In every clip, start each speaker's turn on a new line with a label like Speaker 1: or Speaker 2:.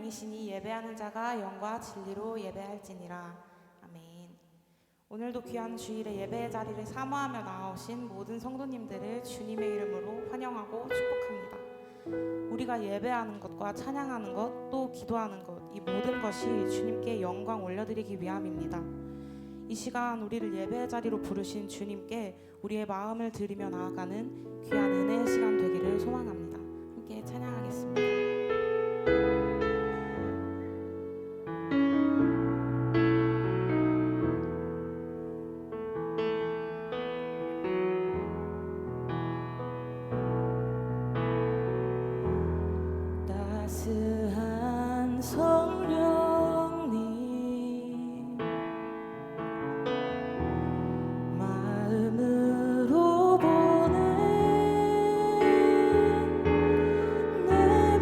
Speaker 1: 왕이시니 예배하는 자가 영과 진리로 예배할지니라. 아멘. 오늘도 귀한 주일의 예배의 자리를 사모하며 나오신 모든 성도님들을 주님의 이름으로 환영하고 축복합니다. 우리가 예배하는 것과 찬양하는 것, 또 기도하는 것, 이 모든 것이 주님께 영광 올려드리기 위함입니다. 이 시간 우리를 예배의 자리로 부르신 주님께 우리의 마음을 드리며 나아가는 귀한 은혜의 시간 되기를 소망합니다. 함께 찬양하겠습니다. 따스한 성령님 마음으로 보내 내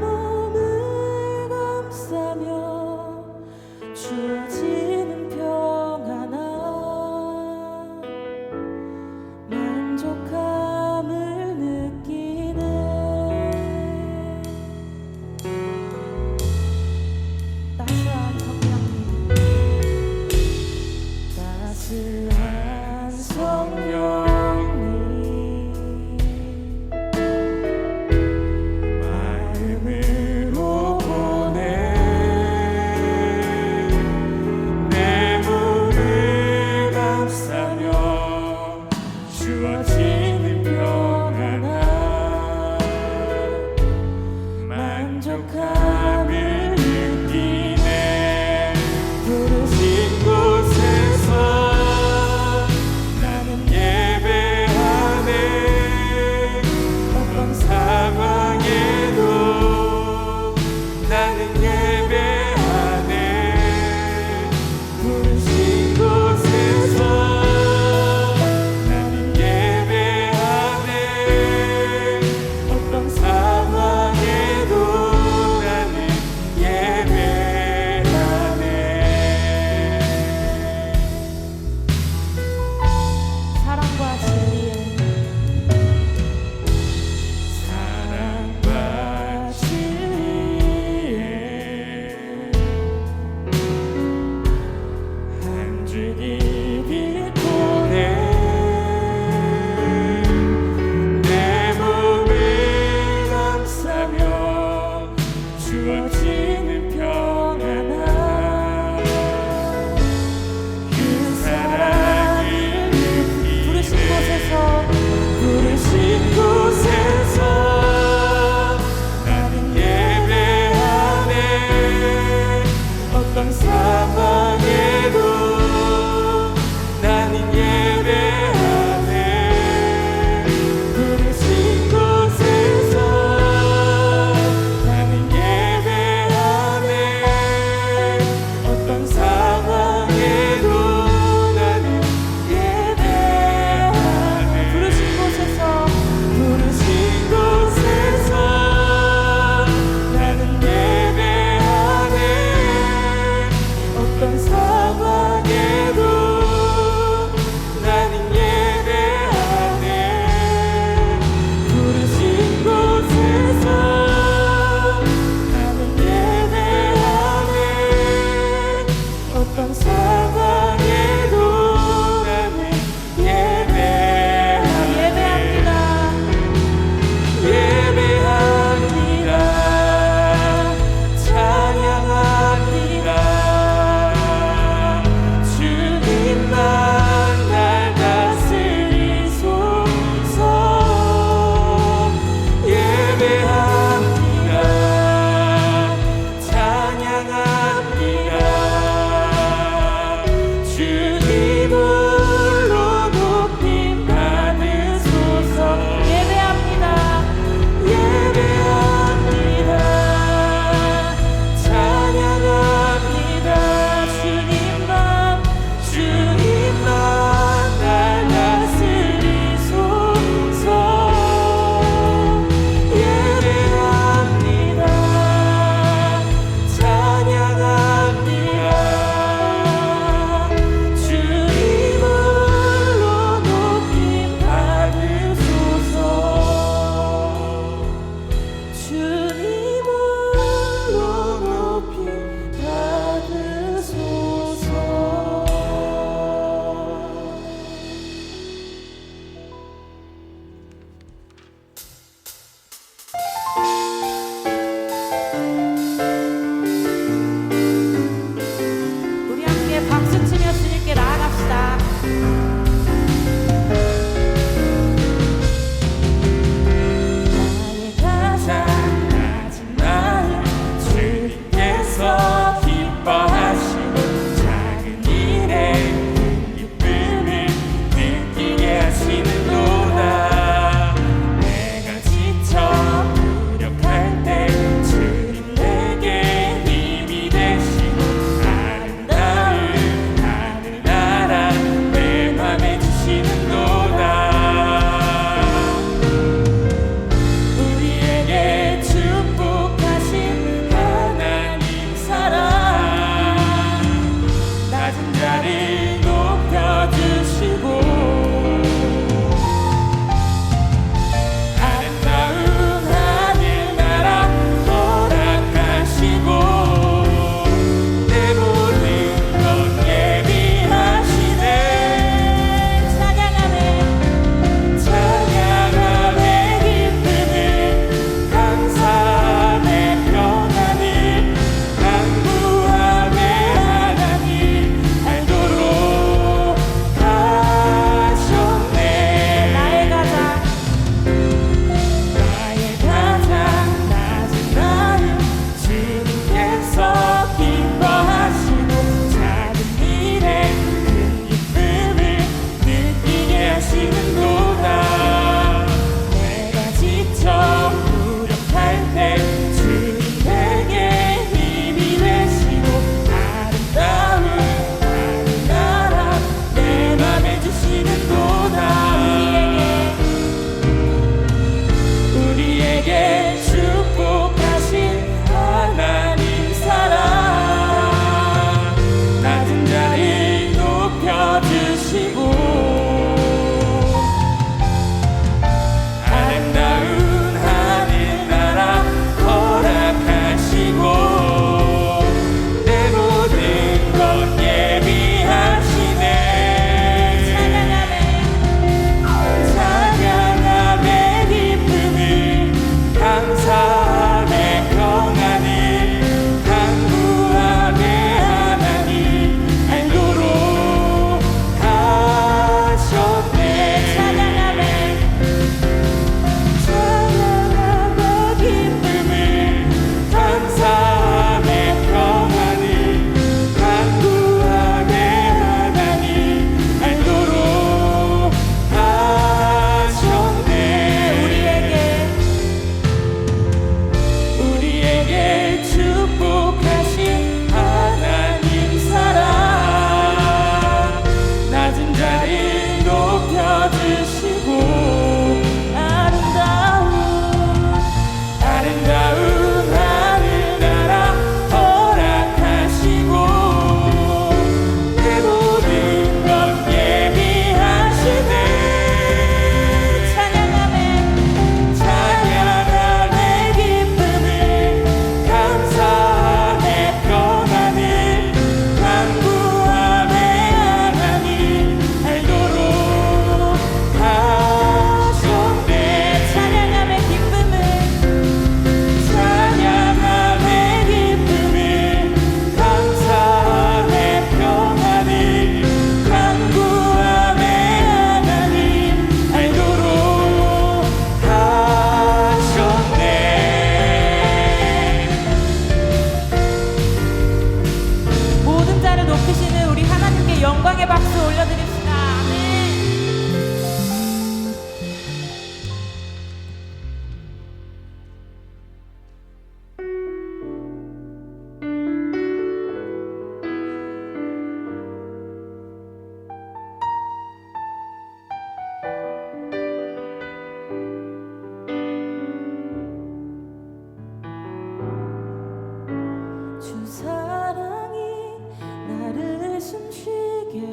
Speaker 1: 숨쉬게 해.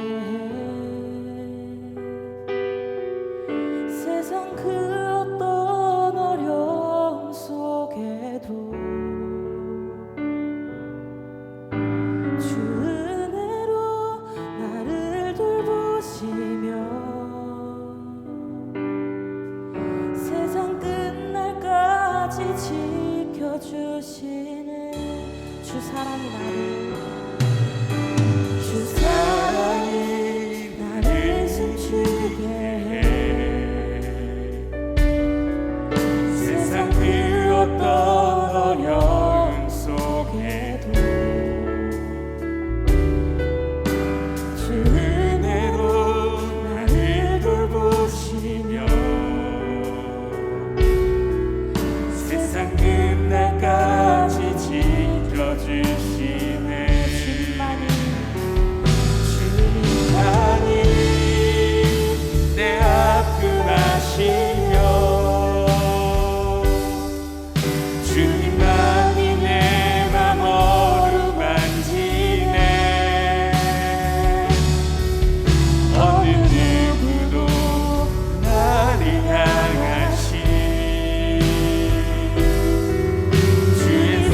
Speaker 1: 세상 그 어떤 어려움 속에도 주 은혜로 나를 돌보시며 세상 끝날까지 지켜주시는 주 사랑이 나를 숨쉬게 해.
Speaker 2: 세상 그 어떤 어려움 속에도 주 은혜로 나를 돌보시며 세상 끝날까지 지켜주시네. 주님만이 내 아픔 아시며 주님만이 내 맘 어루만지네. 어느 누구도 나를 향하시 주의 내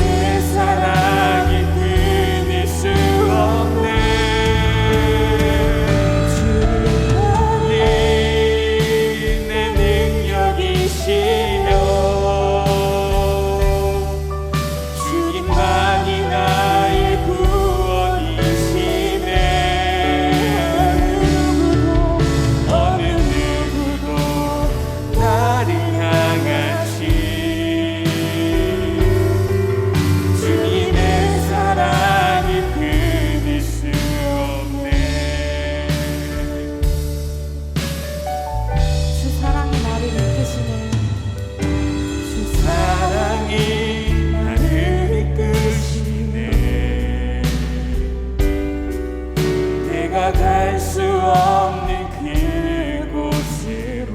Speaker 2: 사랑이 끊일 수 없네. 주님만이 내 능력이시며 주님만이 나의 구원이시네. 어느 누구도 나를 향하시 주님의 사랑이 끊일 수 없네.
Speaker 1: 주 사랑이 나를 이끄시네.
Speaker 2: 주 사랑이 나를 이끄시네. 내가 갈 수 없는 그곳으로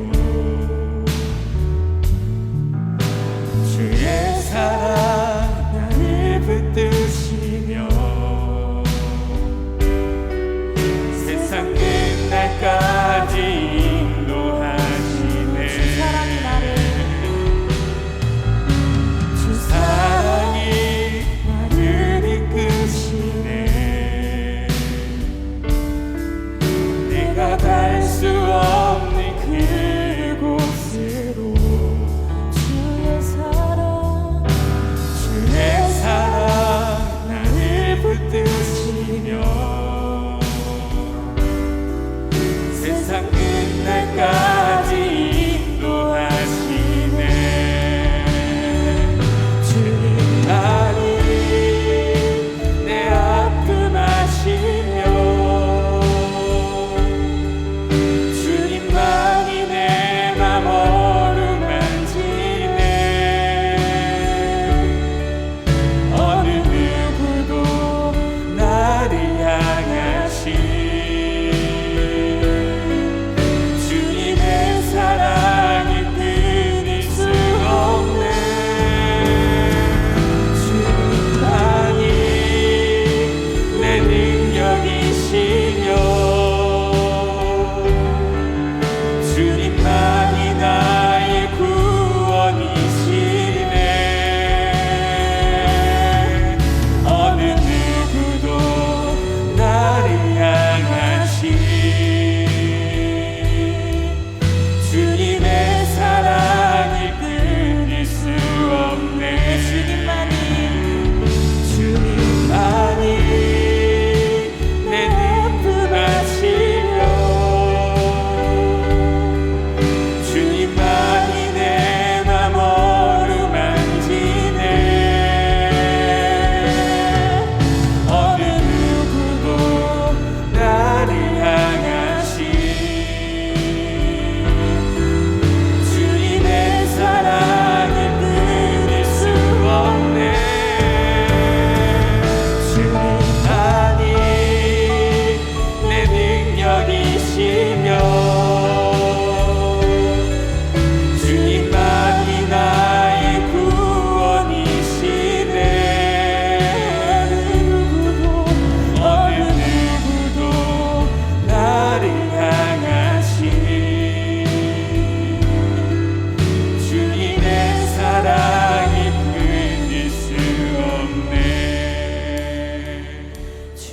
Speaker 2: 주의 사랑 나를 붙드시며 세상 끝날까지 인도하시네.
Speaker 1: 주 사랑이 나를
Speaker 2: 주 사랑이 나를 이끄시네. 내가 갈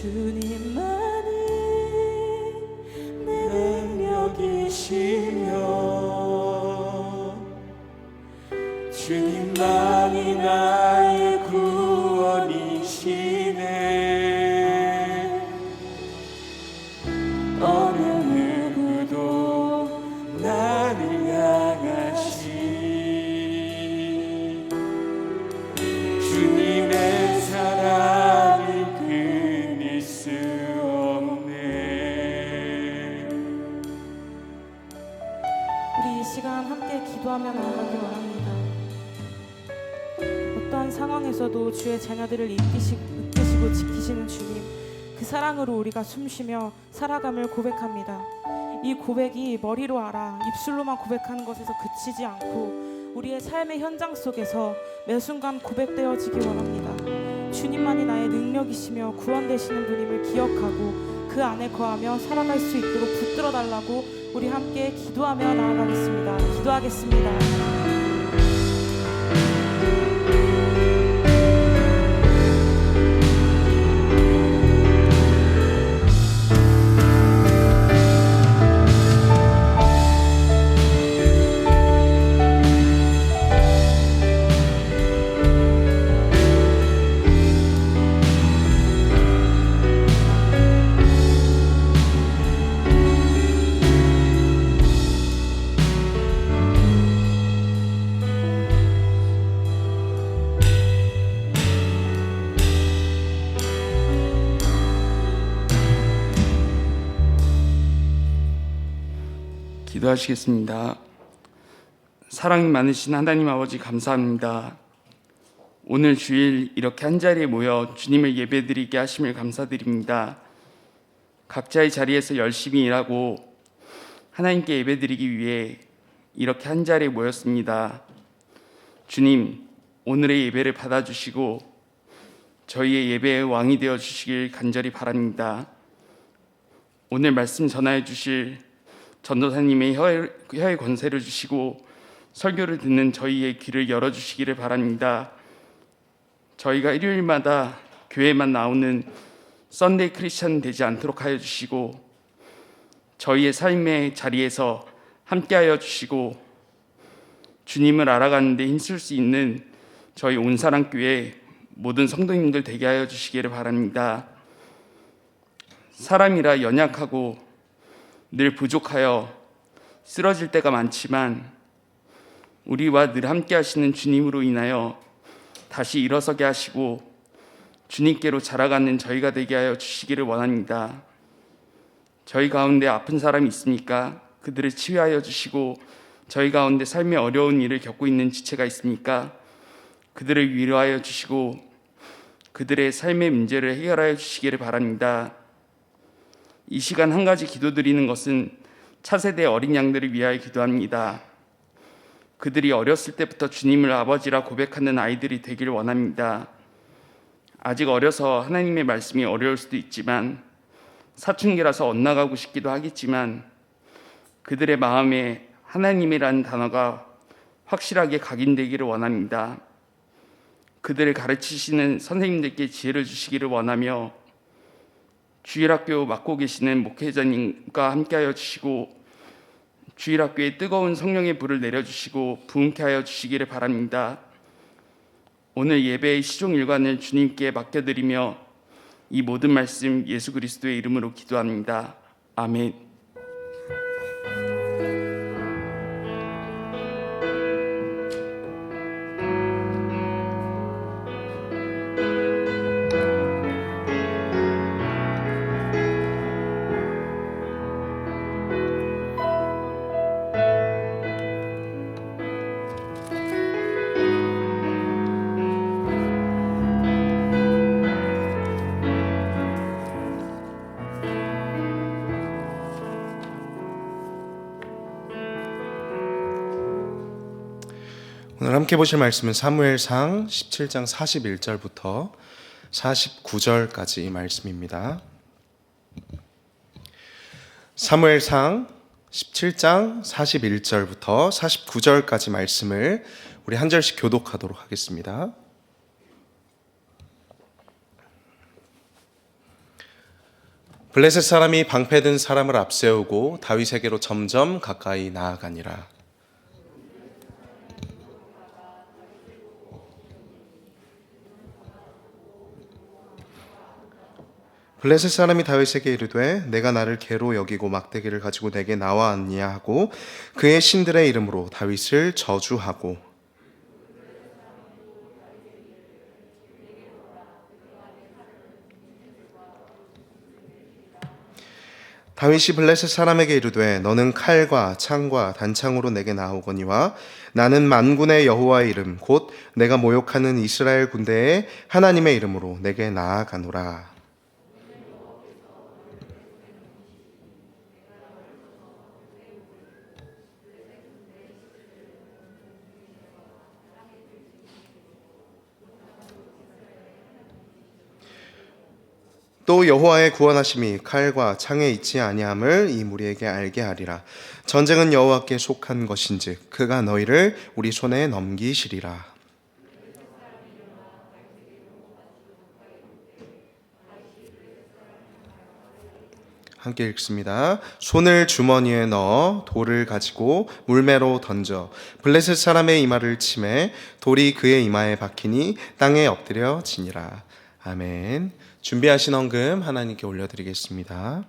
Speaker 2: 주님만이 내 능력이시며 주님만이 나의 구원이시네. 어느 누구도 나를 향하시 주님의 사랑을 끊을 수 없네.
Speaker 1: 우리 이 시간 함께 기도하며 나아가기 원합니다. 어떠한 상황에서도 주의 자녀들을 이끄시고 지키시는 주님, 그 사랑으로 우리가 숨쉬며 살아감을 고백합니다. 이 고백이 머리로 알아 입술로만 고백하는 것에서 그치지 않고 우리의 삶의 현장 속에서 매 순간 고백되어지기 원합니다. 주님만이 나의 능력이시며 구원되시는 분임을 기억하고 그 안에 거하며 살아갈 수 있도록 붙들어 달라고 우리 함께 기도하며 나아가겠습니다. 기도하겠습니다.
Speaker 2: 기도하시겠습니다. 사랑이 많으신 하나님 아버지 감사합니다. 오늘 주일 이렇게 한자리에 모여 주님을 예배드리게 하심을 감사드립니다. 각자의 자리에서 열심히 일하고 하나님께 예배드리기 위해 이렇게 한자리에 모였습니다. 주님, 오늘의 예배를 받아주시고 저희의 예배의 왕이 되어주시길 간절히 바랍니다. 오늘 말씀 전하여 주실 전도사님의 혀의 권세를 주시고 설교를 듣는 저희의 귀를 열어주시기를 바랍니다. 저희가 일요일마다 교회만 나오는 썬데이 크리스천 되지 않도록 하여 주시고 저희의 삶의 자리에서 함께하여 주시고 주님을 알아가는 데 힘쓸 수 있는 저희 온사랑교회 모든 성도님들 되게 하여 주시기를 바랍니다. 사람이라 연약하고 늘 부족하여 쓰러질 때가 많지만 우리와 늘 함께 하시는 주님으로 인하여 다시 일어서게 하시고 주님께로 자라가는 저희가 되게 하여 주시기를 원합니다. 저희 가운데 아픈 사람이 있습니까? 그들을 치유하여 주시고 저희 가운데 삶의 어려운 일을 겪고 있는 지체가 있습니까? 그들을 위로하여 주시고 그들의 삶의 문제를 해결하여 주시기를 바랍니다. 이 시간 한 가지 기도드리는 것은 차세대 어린 양들을 위하여 기도합니다. 그들이 어렸을 때부터 주님을 아버지라 고백하는 아이들이 되길 원합니다. 아직 어려서 하나님의 말씀이 어려울 수도 있지만 사춘기라서 엇나가고 싶기도 하겠지만 그들의 마음에 하나님이라는 단어가 확실하게 각인되기를 원합니다. 그들을 가르치시는 선생님들께 지혜를 주시기를 원하며 주일학교 맡고 계시는 목회자님과 함께하여 주시고 주일학교에 뜨거운 성령의 불을 내려주시고 부흥케 하여 주시기를 바랍니다. 오늘 예배의 시종일관을 주님께 맡겨드리며 이 모든 말씀 예수 그리스도의 이름으로 기도합니다. 아멘.
Speaker 3: 오늘 함께 보실 말씀은 사무엘상 17장 41절부터 49절까지 말씀입니다. 사무엘상 17장 41절부터 49절까지 말씀을 우리 한 절씩 교독하도록 하겠습니다. 블레셋 사람이 방패든 사람을 앞세우고 다윗에게로 점점 가까이 나아가니라. 블레셋 사람이 다윗에게 이르되 내가 나를 개로 여기고 막대기를 가지고 내게 나와왔냐 하고 그의 신들의 이름으로 다윗을 저주하고 다윗이 블레셋 사람에게 이르되 너는 칼과 창과 단창으로 내게 나오거니와 나는 만군의 여호와의 이름 곧 내가 모욕하는 이스라엘 군대의 하나님의 이름으로 내게 나아가노라. 또 여호와의 구원하심이 칼과 창에 있지 아니함을 이 무리에게 알게 하리라. 전쟁은 여호와께 속한 것인즉 그가 너희를 우리 손에 넘기시리라. 함께 읽습니다. 손을 주머니에 넣어 돌을 가지고 물매로 던져 블레셋 사람의 이마를 치매 돌이 그의 이마에 박히니 땅에 엎드려 지니라. 아멘. 준비하신 헌금 하나님께 올려드리겠습니다.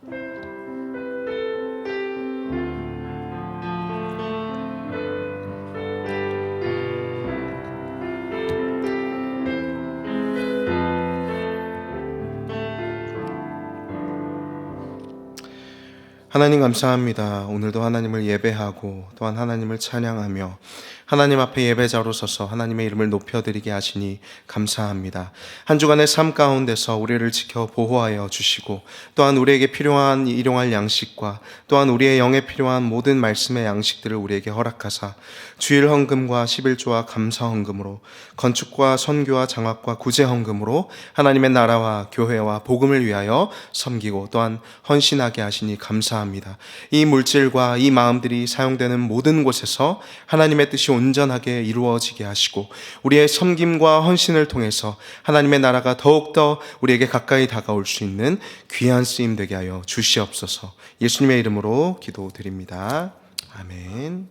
Speaker 3: 하나님 감사합니다. 오늘도 하나님을 예배하고 또한 하나님을 찬양하며 하나님 앞에 예배자로 서서 하나님의 이름을 높여드리게 하시니 감사합니다. 한 주간의 삶 가운데서 우리를 지켜 보호하여 주시고 또한 우리에게 필요한 일용할 양식과 또한 우리의 영에 필요한 모든 말씀의 양식들을 우리에게 허락하사 주일 헌금과 11조와 감사 헌금으로 건축과 선교와 장학과 구제 헌금으로 하나님의 나라와 교회와 복음을 위하여 섬기고 또한 헌신하게 하시니 감사합니다. 이 물질과 이 마음들이 사용되는 모든 곳에서 하나님의 뜻이 온전하게 이루어지게 하시고 우리의 섬김과 헌신을 통해서 하나님의 나라가 더욱더 우리에게 가까이 다가올 수 있는 귀한 쓰임 되게 하여 주시옵소서. 예수님의 이름으로 기도드립니다. 아멘.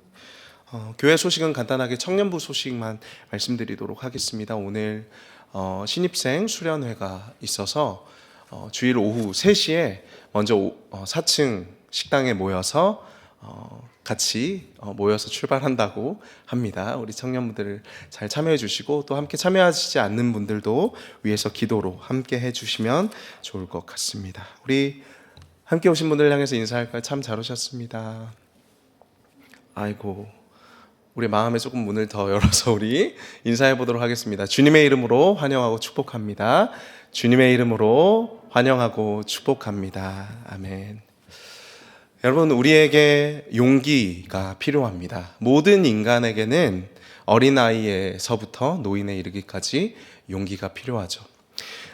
Speaker 3: 교회 소식은 간단하게 청년부 소식만 말씀드리도록 하겠습니다. 오늘 신입생 수련회가 있어서 주일 오후 3시에 먼저 4층 식당에 모여서 같이 모여서 출발한다고 합니다. 우리 청년분들을 잘 참여해 주시고 또 함께 참여하시지 않는 분들도 위에서 기도로 함께 해주시면 좋을 것 같습니다. 우리 함께 오신 분들을 향해서 인사할까요? 참 잘 오셨습니다. 아이고, 우리 마음에 조금 문을 더 열어서 우리 인사해 보도록 하겠습니다. 주님의 이름으로 환영하고 축복합니다. 주님의 이름으로 환영하고 축복합니다. 아멘. 여러분, 우리에게 용기가 필요합니다. 모든 인간에게는 어린아이에서부터 노인에 이르기까지 용기가 필요하죠.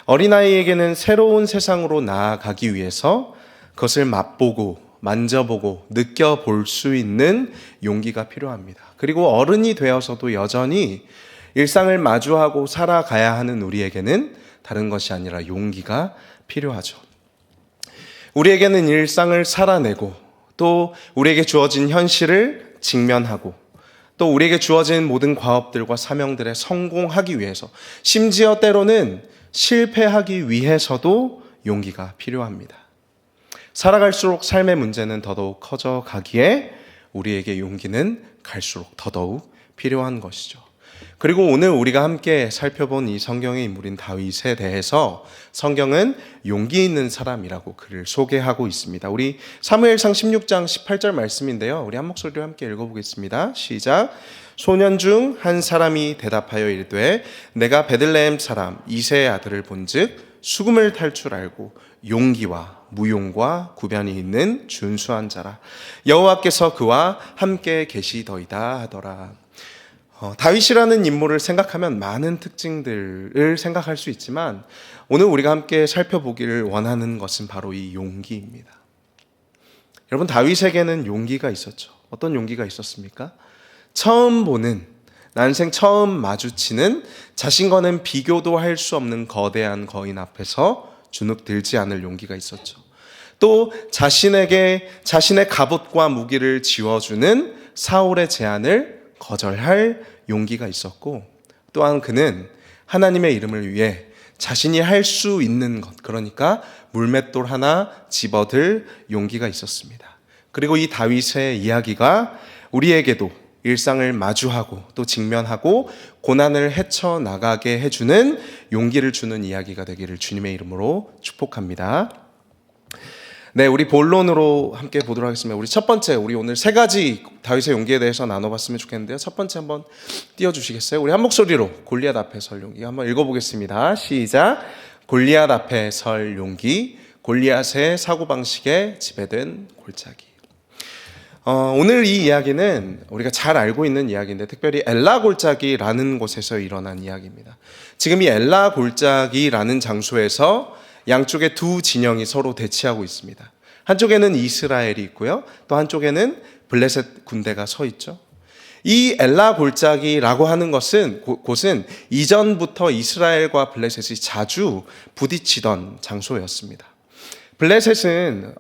Speaker 3: 어린아이에게는 새로운 세상으로 나아가기 위해서 그것을 맛보고 만져보고 느껴볼 수 있는 용기가 필요합니다. 그리고 어른이 되어서도 여전히 일상을 마주하고 살아가야 하는 우리에게는 다른 것이 아니라 용기가 필요하죠. 우리에게는 일상을 살아내고 또 우리에게 주어진 현실을 직면하고 또 우리에게 주어진 모든 과업들과 사명들에 성공하기 위해서 심지어 때로는 실패하기 위해서도 용기가 필요합니다. 살아갈수록 삶의 문제는 더더욱 커져 가기에 우리에게 용기는 갈수록 더더욱 필요한 것이죠. 그리고 오늘 우리가 함께 살펴본 이 성경의 인물인 다윗에 대해서 성경은 용기 있는 사람이라고 그를 소개하고 있습니다. 우리 사무엘상 16장 18절 말씀인데요. 우리 한 목소리로 함께 읽어보겠습니다. 시작. 소년 중 한 사람이 대답하여 이르되 내가 베들레헴 사람 이새의 아들을 본즉 수금을 탈 줄 알고 용기와 무용과 구변이 있는 준수한 자라. 여호와께서 그와 함께 계시더이다 하더라. 다윗이라는 인물을 생각하면 많은 특징들을 생각할 수 있지만 오늘 우리가 함께 살펴보기를 원하는 것은 바로 이 용기입니다. 여러분, 다윗에게는 용기가 있었죠. 어떤 용기가 있었습니까? 처음 보는, 난생 처음 마주치는 자신과는 비교도 할 수 없는 거대한 거인 앞에서 주눅 들지 않을 용기가 있었죠. 또 자신에게 자신의 갑옷과 무기를 지워주는 사울의 제안을 거절할 용기가 있었고, 또한 그는 하나님의 이름을 위해 자신이 할 수 있는 것, 그러니까 물맷돌 하나 집어들 용기가 있었습니다. 그리고 이 다윗의 이야기가 우리에게도 일상을 마주하고 또 직면하고 고난을 헤쳐나가게 해주는 용기를 주는 이야기가 되기를 주님의 이름으로 축복합니다. 네, 우리 본론으로 함께 보도록 하겠습니다. 우리 첫 번째, 우리 오늘 세 가지 다윗의 용기에 대해서 나눠봤으면 좋겠는데요. 첫 번째 한번 띄워주시겠어요? 우리 한 목소리로 골리앗 앞에 설 용기 한번 읽어보겠습니다. 시작. 골리앗 앞에 설 용기, 골리앗의 사고방식에 지배된 골짜기. 오늘 이 이야기는 우리가 잘 알고 있는 이야기인데, 특별히 엘라 골짜기라는 곳에서 일어난 이야기입니다. 지금 이 엘라 골짜기라는 장소에서 양쪽에 두 진영이 서로 대치하고 있습니다. 한쪽에는 이스라엘이 있고요, 또 한쪽에는 블레셋 군대가 서 있죠. 이 엘라 골짜기라고 하는 곳은 이전부터 이스라엘과 블레셋이 자주 부딪히던 장소였습니다. 블레셋은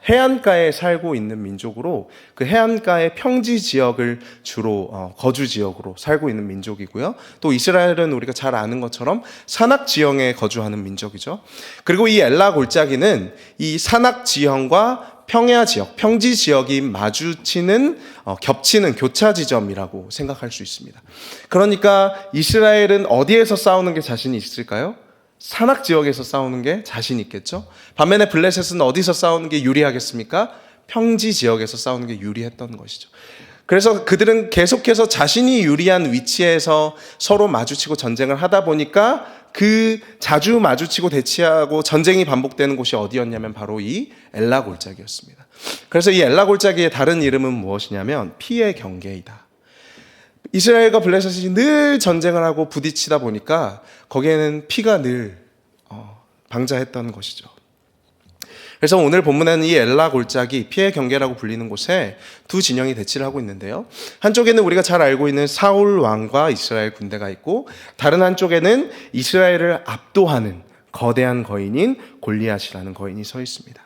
Speaker 3: 해안가에 살고 있는 민족으로, 그 해안가의 평지 지역을 주로 거주 지역으로 살고 있는 민족이고요. 또 이스라엘은 우리가 잘 아는 것처럼 산악 지형에 거주하는 민족이죠. 그리고 이 엘라 골짜기는 이 산악 지형과 평야 지역, 평지 지역이 마주치는 겹치는 교차 지점이라고 생각할 수 있습니다. 그러니까 이스라엘은 어디에서 싸우는 게 자신이 있을까요? 산악 지역에서 싸우는 게 자신 있겠죠. 반면에 블레셋은 어디서 싸우는 게 유리하겠습니까? 평지 지역에서 싸우는 게 유리했던 것이죠. 그래서 그들은 계속해서 자신이 유리한 위치에서 서로 마주치고 전쟁을 하다 보니까 그 자주 마주치고 대치하고 전쟁이 반복되는 곳이 어디였냐면 바로 이 엘라 골짜기였습니다. 그래서 이 엘라 골짜기의 다른 이름은 무엇이냐면 피의 경계이다. 이스라엘과 블레셋이 늘 전쟁을 하고 부딪히다 보니까 거기에는 피가 늘 방자했던 것이죠. 그래서 오늘 본문에는 이 엘라 골짜기, 피의 경계라고 불리는 곳에 두 진영이 대치를 하고 있는데요. 한쪽에는 우리가 잘 알고 있는 사울 왕과 이스라엘 군대가 있고, 다른 한쪽에는 이스라엘을 압도하는 거대한 거인인 골리앗이라는 거인이 서 있습니다.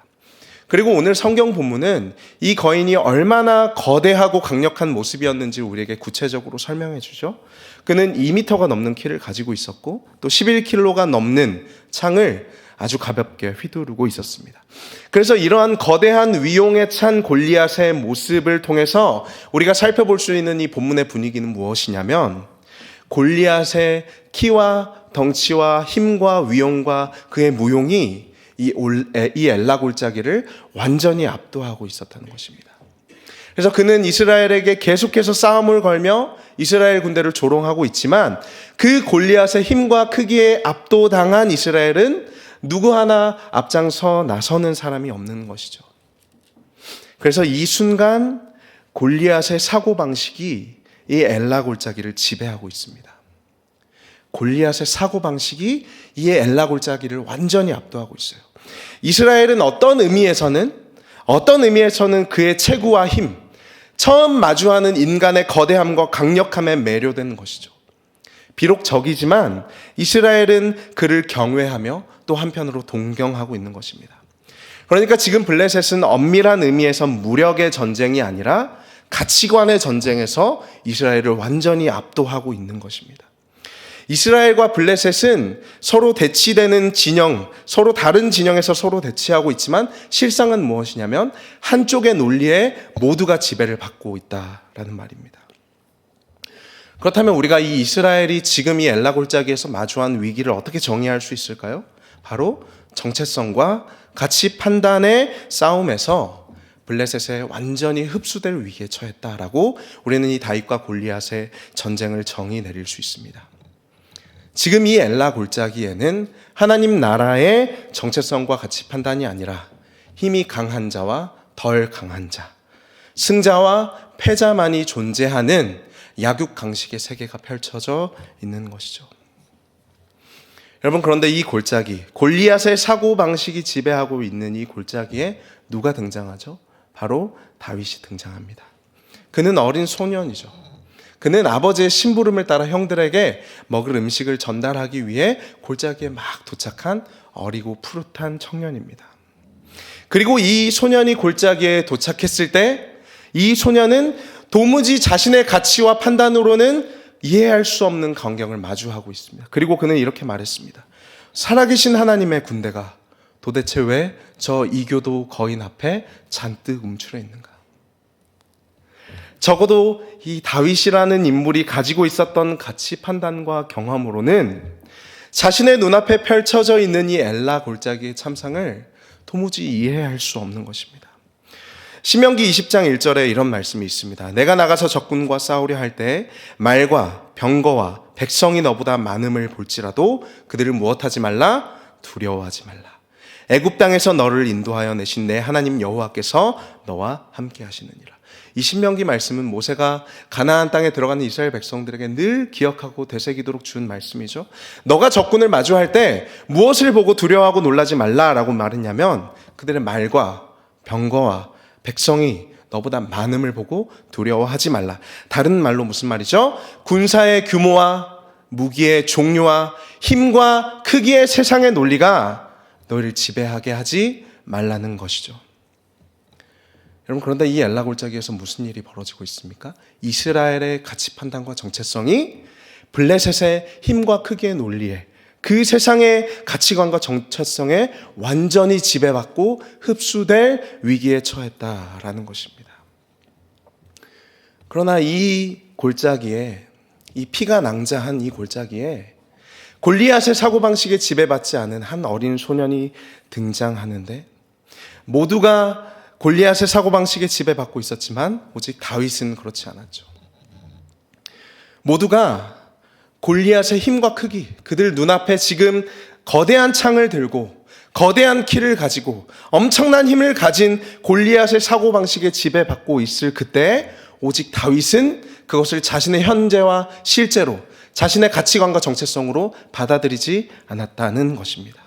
Speaker 3: 그리고 오늘 성경 본문은 이 거인이 얼마나 거대하고 강력한 모습이었는지 우리에게 구체적으로 설명해 주죠. 그는 2m가 넘는 키를 가지고 있었고, 또 11kg가 넘는 창을 아주 가볍게 휘두르고 있었습니다. 그래서 이러한 거대한 위용에 찬 골리앗의 모습을 통해서 우리가 살펴볼 수 있는 이 본문의 분위기는 무엇이냐면, 골리앗의 키와 덩치와 힘과 위용과 그의 무용이 이 엘라 골짜기를 완전히 압도하고 있었다는 것입니다. 그래서 그는 이스라엘에게 계속해서 싸움을 걸며 이스라엘 군대를 조롱하고 있지만, 그 골리앗의 힘과 크기에 압도당한 이스라엘은 누구 하나 앞장서 나서는 사람이 없는 것이죠. 그래서 이 순간 골리앗의 사고방식이 이 엘라 골짜기를 지배하고 있습니다. 골리앗의 사고방식이 이 엘라 골짜기를 완전히 압도하고 있어요. 이스라엘은 어떤 의미에서는 그의 체구와 힘, 처음 마주하는 인간의 거대함과 강력함에 매료된 것이죠. 비록 적이지만 이스라엘은 그를 경외하며 또 한편으로 동경하고 있는 것입니다. 그러니까 지금 블레셋은 엄밀한 의미에서 무력의 전쟁이 아니라 가치관의 전쟁에서 이스라엘을 완전히 압도하고 있는 것입니다. 이스라엘과 블레셋은 서로 대치되는 진영, 서로 다른 진영에서 서로 대치하고 있지만 실상은 무엇이냐면 한쪽의 논리에 모두가 지배를 받고 있다라는 말입니다. 그렇다면 우리가 이 이스라엘이 지금 이 엘라 골짜기에서 마주한 위기를 어떻게 정의할 수 있을까요? 바로 정체성과 가치 판단의 싸움에서 블레셋에 완전히 흡수될 위기에 처했다라고 우리는 이 다윗과 골리앗의 전쟁을 정의 내릴 수 있습니다. 지금 이 엘라 골짜기에는 하나님 나라의 정체성과 가치 판단이 아니라 힘이 강한 자와 덜 강한 자, 승자와 패자만이 존재하는 약육강식의 세계가 펼쳐져 있는 것이죠. 여러분, 그런데 이 골짜기, 골리앗의 사고방식이 지배하고 있는 이 골짜기에 누가 등장하죠? 바로 다윗이 등장합니다. 그는 어린 소년이죠. 그는 아버지의 심부름을 따라 형들에게 먹을 음식을 전달하기 위해 골짜기에 막 도착한 어리고 푸릇한 청년입니다. 그리고 이 소년이 골짜기에 도착했을 때 이 소년은 도무지 자신의 가치와 판단으로는 이해할 수 없는 광경을 마주하고 있습니다. 그리고 그는 이렇게 말했습니다. 살아계신 하나님의 군대가 도대체 왜 저 이교도 거인 앞에 잔뜩 움츠려 있는가? 적어도 이 다윗이라는 인물이 가지고 있었던 가치 판단과 경험으로는 자신의 눈앞에 펼쳐져 있는 이 엘라 골짜기의 참상을 도무지 이해할 수 없는 것입니다. 신명기 20장 1절에 이런 말씀이 있습니다. 내가 나가서 적군과 싸우려 할 때 말과 병거와 백성이 너보다 많음을 볼지라도 그들을 무엇하지 말라? 두려워하지 말라. 애굽 땅에서 너를 인도하여 내신 내 하나님 여호와께서 너와 함께 하시느니라. 이 신명기 말씀은 모세가 가나안 땅에 들어가는 이스라엘 백성들에게 늘 기억하고 되새기도록 준 말씀이죠. 너가 적군을 마주할 때 무엇을 보고 두려워하고 놀라지 말라라고 말했냐면 그들의 말과 병거와 백성이 너보다 많음을 보고 두려워하지 말라. 다른 말로 무슨 말이죠? 군사의 규모와 무기의 종류와 힘과 크기의 세상의 논리가 너희를 지배하게 하지 말라는 것이죠. 여러분, 그런데 이 엘라 골짜기에서 무슨 일이 벌어지고 있습니까? 이스라엘의 가치 판단과 정체성이 블레셋의 힘과 크기의 논리에, 그 세상의 가치관과 정체성에 완전히 지배받고 흡수될 위기에 처했다라는 것입니다. 그러나 이 골짜기에, 이 피가 낭자한 이 골짜기에 골리앗의 사고방식에 지배받지 않은 한 어린 소년이 등장하는데, 모두가 골리앗의 사고방식에 지배받고 있었지만 오직 다윗은 그렇지 않았죠. 모두가 골리앗의 힘과 크기, 그들 눈앞에 지금 거대한 창을 들고 거대한 키를 가지고 엄청난 힘을 가진 골리앗의 사고방식에 지배받고 있을 그때 오직 다윗은 그것을 자신의 현재와 실제로 자신의 가치관과 정체성으로 받아들이지 않았다는 것입니다.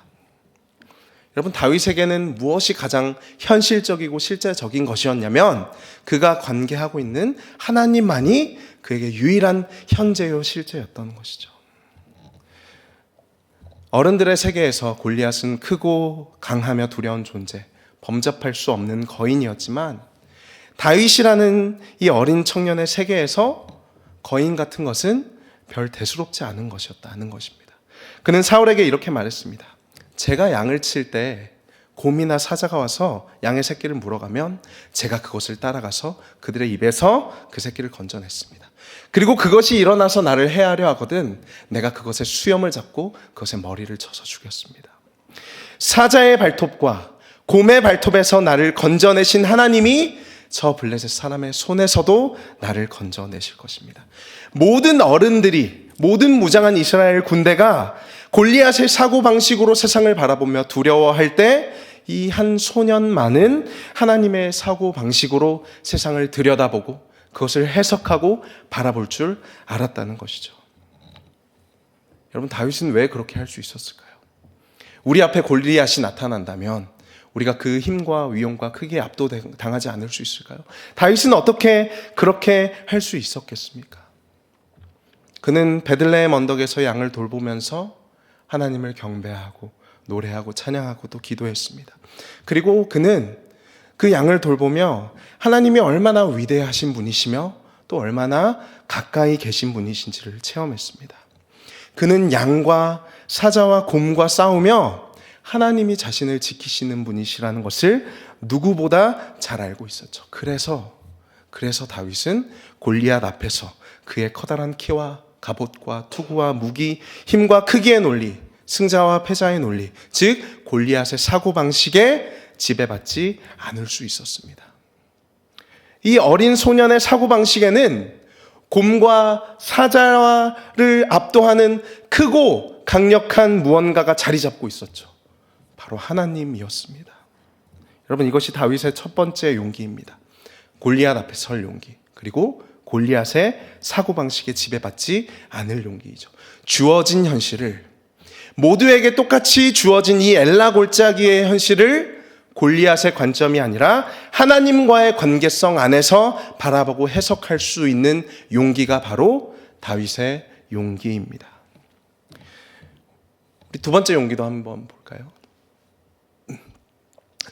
Speaker 3: 여러분, 다윗에게는 무엇이 가장 현실적이고 실제적인 것이었냐면 그가 관계하고 있는 하나님만이 그에게 유일한 현재요 실제였던 것이죠. 어른들의 세계에서 골리앗은 크고 강하며 두려운 존재, 범접할 수 없는 거인이었지만 다윗이라는 이 어린 청년의 세계에서 거인 같은 것은 별 대수롭지 않은 것이었다는 것입니다. 그는 사울에게 이렇게 말했습니다. 제가 양을 칠 때 곰이나 사자가 와서 양의 새끼를 물어가면 제가 그것을 따라가서 그들의 입에서 그 새끼를 건져냈습니다. 그리고 그것이 일어나서 나를 해하려 하거든 내가 그것의 수염을 잡고 그것의 머리를 쳐서 죽였습니다. 사자의 발톱과 곰의 발톱에서 나를 건져내신 하나님이 저 블레셋 사람의 손에서도 나를 건져내실 것입니다. 모든 어른들이, 모든 무장한 이스라엘 군대가 골리앗의 사고방식으로 세상을 바라보며 두려워할 때 이 한 소년만은 하나님의 사고방식으로 세상을 들여다보고 그것을 해석하고 바라볼 줄 알았다는 것이죠. 여러분, 다윗은 왜 그렇게 할 수 있었을까요? 우리 앞에 골리앗이 나타난다면 우리가 그 힘과 위엄과 크기에 압도당하지 않을 수 있을까요? 다윗은 어떻게 그렇게 할 수 있었겠습니까? 그는 베들레헴 언덕에서 양을 돌보면서 하나님을 경배하고 노래하고 찬양하고 또 기도했습니다. 그리고 그는 그 양을 돌보며 하나님이 얼마나 위대하신 분이시며 또 얼마나 가까이 계신 분이신지를 체험했습니다. 그는 양과 사자와 곰과 싸우며 하나님이 자신을 지키시는 분이시라는 것을 누구보다 잘 알고 있었죠. 그래서 다윗은 골리앗 앞에서 그의 커다란 키와 갑옷과 투구와 무기, 힘과 크기의 논리, 승자와 패자의 논리, 즉 골리앗의 사고방식에 지배받지 않을 수 있었습니다. 이 어린 소년의 사고방식에는 곰과 사자를 압도하는 크고 강력한 무언가가 자리 잡고 있었죠. 바로 하나님이었습니다. 여러분, 이것이 다윗의 첫 번째 용기입니다. 골리앗 앞에 설 용기, 그리고 골리앗의 사고방식에 지배받지 않을 용기이죠. 주어진 현실을, 모두에게 똑같이 주어진 이 엘라 골짜기의 현실을 골리앗의 관점이 아니라 하나님과의 관계성 안에서 바라보고 해석할 수 있는 용기가 바로 다윗의 용기입니다. 우리 두 번째 용기도 한번 볼까요?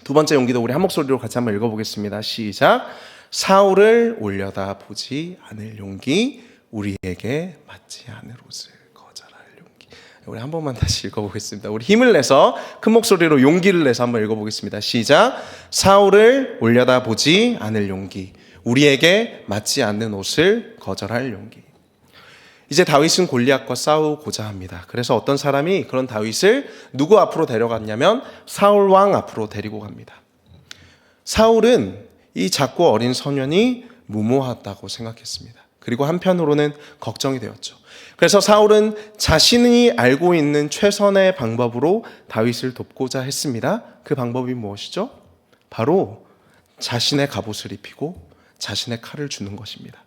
Speaker 3: 두 번째 용기도 우리 한 목소리로 같이 한번 읽어보겠습니다. 시작. 사울을 올려다 보지 않을 용기, 우리에게 맞지 않을 옷을 거절할 용기. 우리 한 번만 다시 읽어보겠습니다. 우리 힘을 내서 큰 목소리로 용기를 내서 한번 읽어보겠습니다. 시작. 사울을 올려다 보지 않을 용기, 우리에게 맞지 않는 옷을 거절할 용기. 이제 다윗은 골리앗과 싸우고자 합니다. 그래서 어떤 사람이 그런 다윗을 누구 앞으로 데려갔냐면 사울 왕 앞으로 데리고 갑니다. 사울은 이 작고 어린 소년이 무모하다고 생각했습니다. 그리고 한편으로는 걱정이 되었죠. 그래서 사울은 자신이 알고 있는 최선의 방법으로 다윗을 돕고자 했습니다. 그 방법이 무엇이죠? 바로 자신의 갑옷을 입히고 자신의 칼을 주는 것입니다.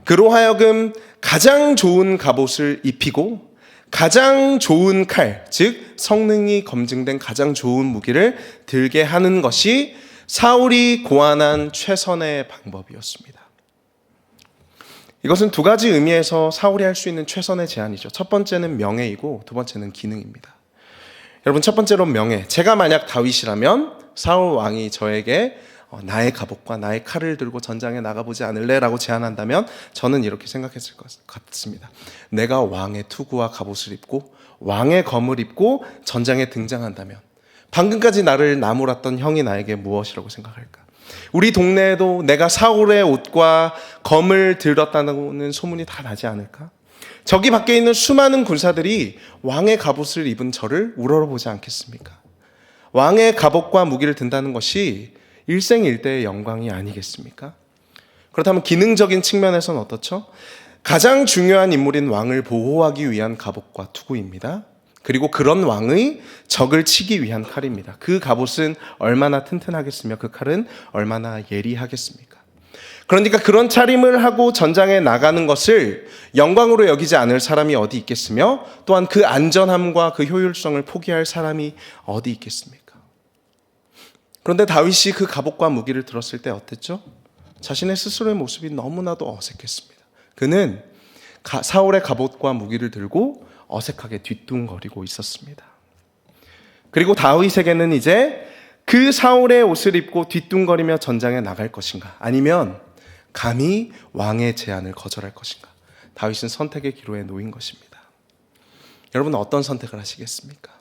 Speaker 3: 그로 하여금 가장 좋은 갑옷을 입히고 가장 좋은 칼, 즉 성능이 검증된 가장 좋은 무기를 들게 하는 것이 사울이 고안한 최선의 방법이었습니다. 이것은 두 가지 의미에서 사울이 할 수 있는 최선의 제안이죠. 첫 번째는 명예이고 두 번째는 기능입니다. 여러분, 첫 번째로 명예. 제가 만약 다윗이라면 사울 왕이 저에게 나의 갑옷과 나의 칼을 들고 전장에 나가보지 않을래? 라고 제안한다면 저는 이렇게 생각했을 것 같습니다. 내가 왕의 투구와 갑옷을 입고 왕의 검을 입고 전장에 등장한다면 방금까지 나를 나무랐던 형이 나에게 무엇이라고 생각할까? 우리 동네에도 내가 사울의 옷과 검을 들었다는 소문이 다 나지 않을까? 저기 밖에 있는 수많은 군사들이 왕의 갑옷을 입은 저를 우러러보지 않겠습니까? 왕의 갑옷과 무기를 든다는 것이 일생일대의 영광이 아니겠습니까? 그렇다면 기능적인 측면에서는 어떻죠? 가장 중요한 인물인 왕을 보호하기 위한 갑옷과 투구입니다. 그리고 그런 왕의 적을 치기 위한 칼입니다. 그 갑옷은 얼마나 튼튼하겠으며 그 칼은 얼마나 예리하겠습니까? 그러니까 그런 차림을 하고 전장에 나가는 것을 영광으로 여기지 않을 사람이 어디 있겠으며 또한 그 안전함과 그 효율성을 포기할 사람이 어디 있겠습니까? 그런데 다윗이 그 갑옷과 무기를 들었을 때 어땠죠? 자신의 스스로의 모습이 너무나도 어색했습니다. 그는 사울의 갑옷과 무기를 들고 어색하게 뒤뚱거리고 있었습니다. 그리고 다윗에게는 이제 그 사울의 옷을 입고 뒤뚱거리며 전장에 나갈 것인가, 아니면 감히 왕의 제안을 거절할 것인가. 다윗은 선택의 기로에 놓인 것입니다. 여러분, 어떤 선택을 하시겠습니까?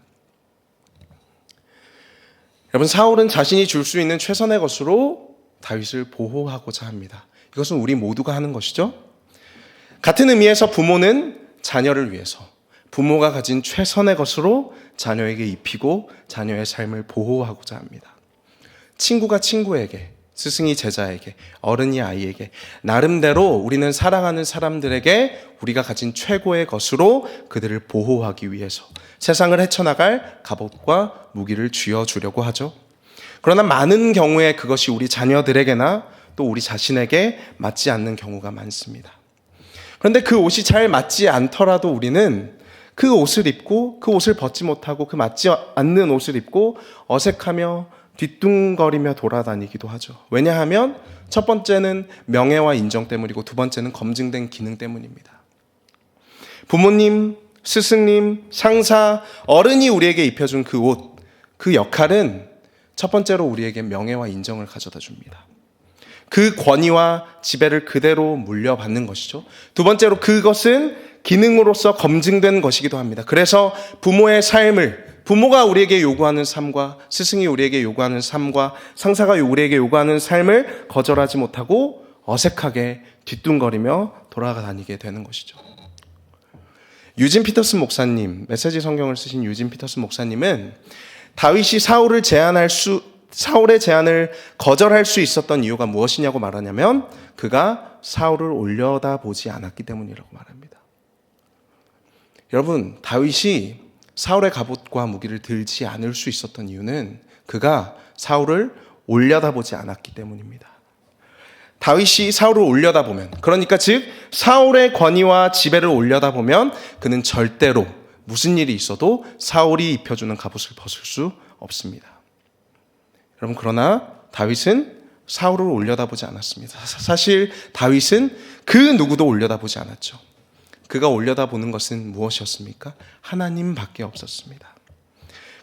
Speaker 3: 여러분, 사울은 자신이 줄 수 있는 최선의 것으로 다윗을 보호하고자 합니다. 이것은 우리 모두가 하는 것이죠. 같은 의미에서 부모는 자녀를 위해서 부모가 가진 최선의 것으로 자녀에게 입히고 자녀의 삶을 보호하고자 합니다. 친구가 친구에게, 스승이 제자에게, 어른이 아이에게, 나름대로 우리는 사랑하는 사람들에게 우리가 가진 최고의 것으로 그들을 보호하기 위해서 세상을 헤쳐나갈 갑옷과 무기를 쥐어주려고 하죠. 그러나 많은 경우에 그것이 우리 자녀들에게나 또 우리 자신에게 맞지 않는 경우가 많습니다. 그런데 그 옷이 잘 맞지 않더라도 우리는 그 옷을 입고 그 옷을 벗지 못하고 그 맞지 않는 옷을 입고 어색하며 뒤뚱거리며 돌아다니기도 하죠. 왜냐하면 첫 번째는 명예와 인정 때문이고 두 번째는 검증된 기능 때문입니다. 부모님, 스승님, 상사, 어른이 우리에게 입혀준 그 옷, 그 역할은 첫 번째로 우리에게 명예와 인정을 가져다 줍니다. 그 권위와 지배를 그대로 물려받는 것이죠. 두 번째로 그것은 기능으로서 검증된 것이기도 합니다. 그래서 부모의 삶을, 부모가 우리에게 요구하는 삶과 스승이 우리에게 요구하는 삶과 상사가 우리에게 요구하는 삶을 거절하지 못하고 어색하게 뒤뚱거리며 돌아다니게 되는 것이죠. 유진 피터슨 목사님, 메시지 성경을 쓰신 유진 피터슨 목사님은 다윗이 사울의 제안을 거절할 수 있었던 이유가 무엇이냐고 말하냐면 그가 사울을 올려다보지 않았기 때문이라고 말합니다. 여러분, 다윗이 사울의 갑옷과 무기를 들지 않을 수 있었던 이유는 그가 사울을 올려다보지 않았기 때문입니다. 다윗이 사울을 올려다보면, 그러니까 즉 사울의 권위와 지배를 올려다보면 그는 절대로 무슨 일이 있어도 사울이 입혀주는 갑옷을 벗을 수 없습니다. 여러분, 그러나 다윗은 사울을 올려다보지 않았습니다. 사실 다윗은 그 누구도 올려다보지 않았죠. 그가 올려다보는 것은 무엇이었습니까? 하나님밖에 없었습니다.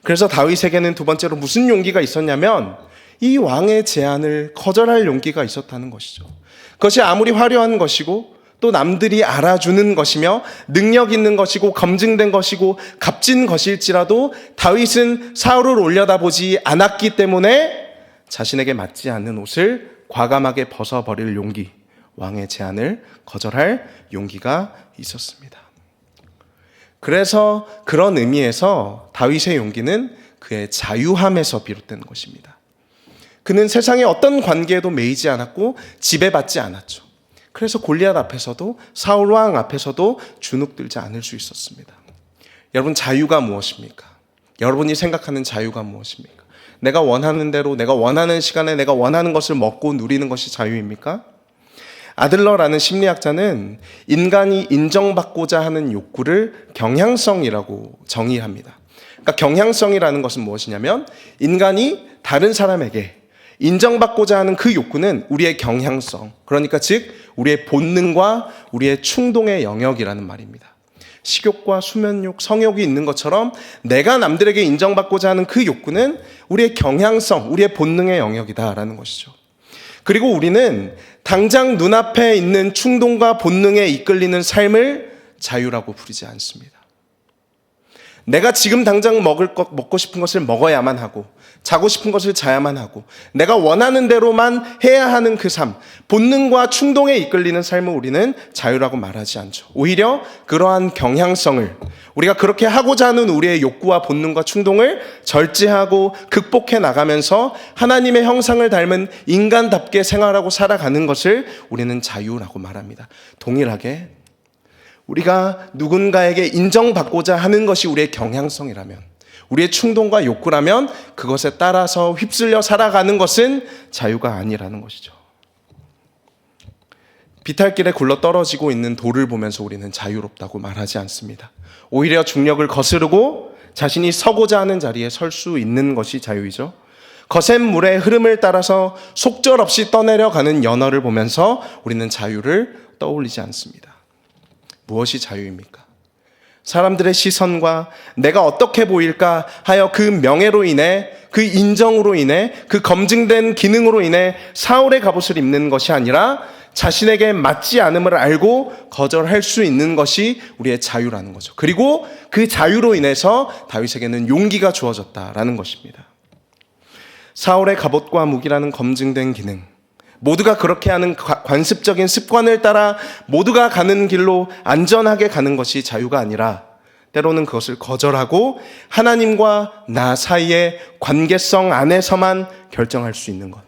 Speaker 3: 그래서 다윗에게는 두 번째로 무슨 용기가 있었냐면 이 왕의 제안을 거절할 용기가 있었다는 것이죠. 그것이 아무리 화려한 것이고 또 남들이 알아주는 것이며 능력 있는 것이고 검증된 것이고 값진 것일지라도 다윗은 사울을 올려다보지 않았기 때문에 자신에게 맞지 않는 옷을 과감하게 벗어버릴 용기, 왕의 제안을 거절할 용기가 있었습니다. 그래서 그런 의미에서 다윗의 용기는 그의 자유함에서 비롯된 것입니다. 그는 세상의 어떤 관계에도 매이지 않았고 지배받지 않았죠. 그래서 골리앗 앞에서도 사울 왕 앞에서도 주눅들지 않을 수 있었습니다. 여러분, 자유가 무엇입니까? 여러분이 생각하는 자유가 무엇입니까? 내가 원하는 대로 내가 원하는 시간에 내가 원하는 것을 먹고 누리는 것이 자유입니까? 아들러라는 심리학자는 인간이 인정받고자 하는 욕구를 경향성이라고 정의합니다. 그러니까 경향성이라는 것은 무엇이냐면 인간이 다른 사람에게 인정받고자 하는 그 욕구는 우리의 경향성, 그러니까 즉 우리의 본능과 우리의 충동의 영역이라는 말입니다. 식욕과 수면욕, 성욕이 있는 것처럼 내가 남들에게 인정받고자 하는 그 욕구는 우리의 경향성, 우리의 본능의 영역이다라는 것이죠. 그리고 우리는 당장 눈앞에 있는 충동과 본능에 이끌리는 삶을 자유라고 부르지 않습니다. 내가 지금 당장 먹고 싶은 것을 먹어야만 하고 자고 싶은 것을 자야만 하고 내가 원하는 대로만 해야 하는 그 삶, 본능과 충동에 이끌리는 삶을 우리는 자유라고 말하지 않죠. 오히려 그러한 경향성을 우리가 그렇게 하고자 하는 우리의 욕구와 본능과 충동을 절제하고 극복해 나가면서 하나님의 형상을 닮은 인간답게 생활하고 살아가는 것을 우리는 자유라고 말합니다. 동일하게 우리가 누군가에게 인정받고자 하는 것이 우리의 경향성이라면, 우리의 충동과 욕구라면 그것에 따라서 휩쓸려 살아가는 것은 자유가 아니라는 것이죠. 비탈길에 굴러 떨어지고 있는 돌을 보면서 우리는 자유롭다고 말하지 않습니다. 오히려 중력을 거스르고 자신이 서고자 하는 자리에 설 수 있는 것이 자유이죠. 거센 물의 흐름을 따라서 속절없이 떠내려가는 연어를 보면서 우리는 자유를 떠올리지 않습니다. 무엇이 자유입니까? 사람들의 시선과 내가 어떻게 보일까 하여 그 명예로 인해, 그 인정으로 인해, 그 검증된 기능으로 인해 사울의 갑옷을 입는 것이 아니라 자신에게 맞지 않음을 알고 거절할 수 있는 것이 우리의 자유라는 거죠. 그리고 그 자유로 인해서 다윗에게는 용기가 주어졌다라는 것입니다. 사울의 갑옷과 무기라는 검증된 기능, 모두가 그렇게 하는 관습적인 습관을 따라 모두가 가는 길로 안전하게 가는 것이 자유가 아니라 때로는 그것을 거절하고 하나님과 나 사이의 관계성 안에서만 결정할 수 있는 것.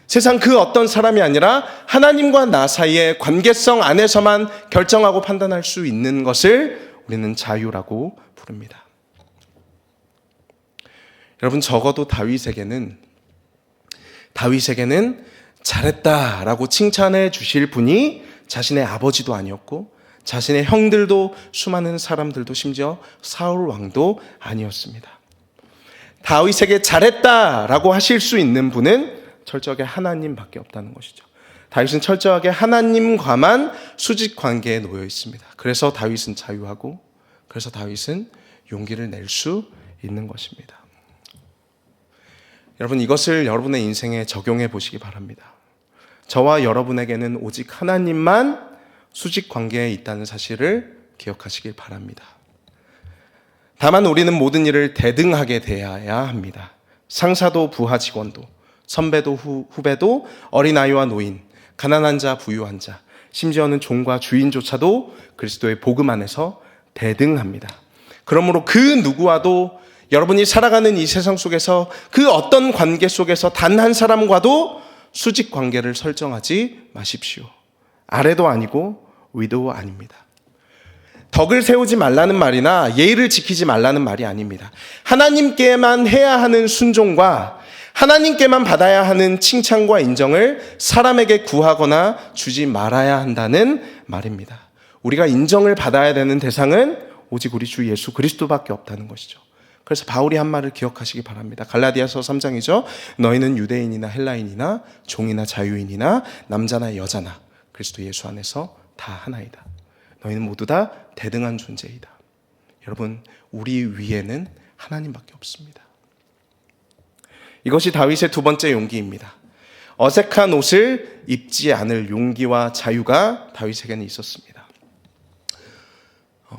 Speaker 3: 세상 그 어떤 사람이 아니라 하나님과 나 사이의 관계성 안에서만 결정하고 판단할 수 있는 것을 우리는 자유라고 부릅니다. 여러분, 적어도 다윗에게는 잘했다라고 칭찬해 주실 분이 자신의 아버지도 아니었고 자신의 형들도 수많은 사람들도 심지어 사울 왕도 아니었습니다. 다윗에게 잘했다라고 하실 수 있는 분은 철저하게 하나님밖에 없다는 것이죠. 다윗은 철저하게 하나님과만 수직 관계에 놓여 있습니다. 그래서 다윗은 자유하고 그래서 다윗은 용기를 낼 수 있는 것입니다. 여러분, 이것을 여러분의 인생에 적용해 보시기 바랍니다. 저와 여러분에게는 오직 하나님만 수직 관계에 있다는 사실을 기억하시길 바랍니다. 다만 우리는 모든 일을 대등하게 대해야 합니다. 상사도 부하 직원도, 선배도 후배도, 어린아이와 노인, 가난한 자, 부유한 자, 심지어는 종과 주인조차도 그리스도의 복음 안에서 대등합니다. 그러므로 그 누구와도 여러분이 살아가는 이 세상 속에서 그 어떤 관계 속에서 단 한 사람과도 수직 관계를 설정하지 마십시오. 아래도 아니고 위도 아닙니다. 덕을 세우지 말라는 말이나 예의를 지키지 말라는 말이 아닙니다. 하나님께만 해야 하는 순종과 하나님께만 받아야 하는 칭찬과 인정을 사람에게 구하거나 주지 말아야 한다는 말입니다. 우리가 인정을 받아야 되는 대상은 오직 우리 주 예수 그리스도밖에 없다는 것이죠. 그래서 바울이 한 말을 기억하시기 바랍니다. 갈라디아서 3장이죠. 너희는 유대인이나 헬라인이나 종이나 자유인이나 남자나 여자나 그리스도 예수 안에서 다 하나이다. 너희는 모두 다 대등한 존재이다. 여러분, 우리 위에는 하나님밖에 없습니다. 이것이 다윗의 두 번째 용기입니다. 어색한 옷을 입지 않을 용기와 자유가 다윗에게는 있었습니다.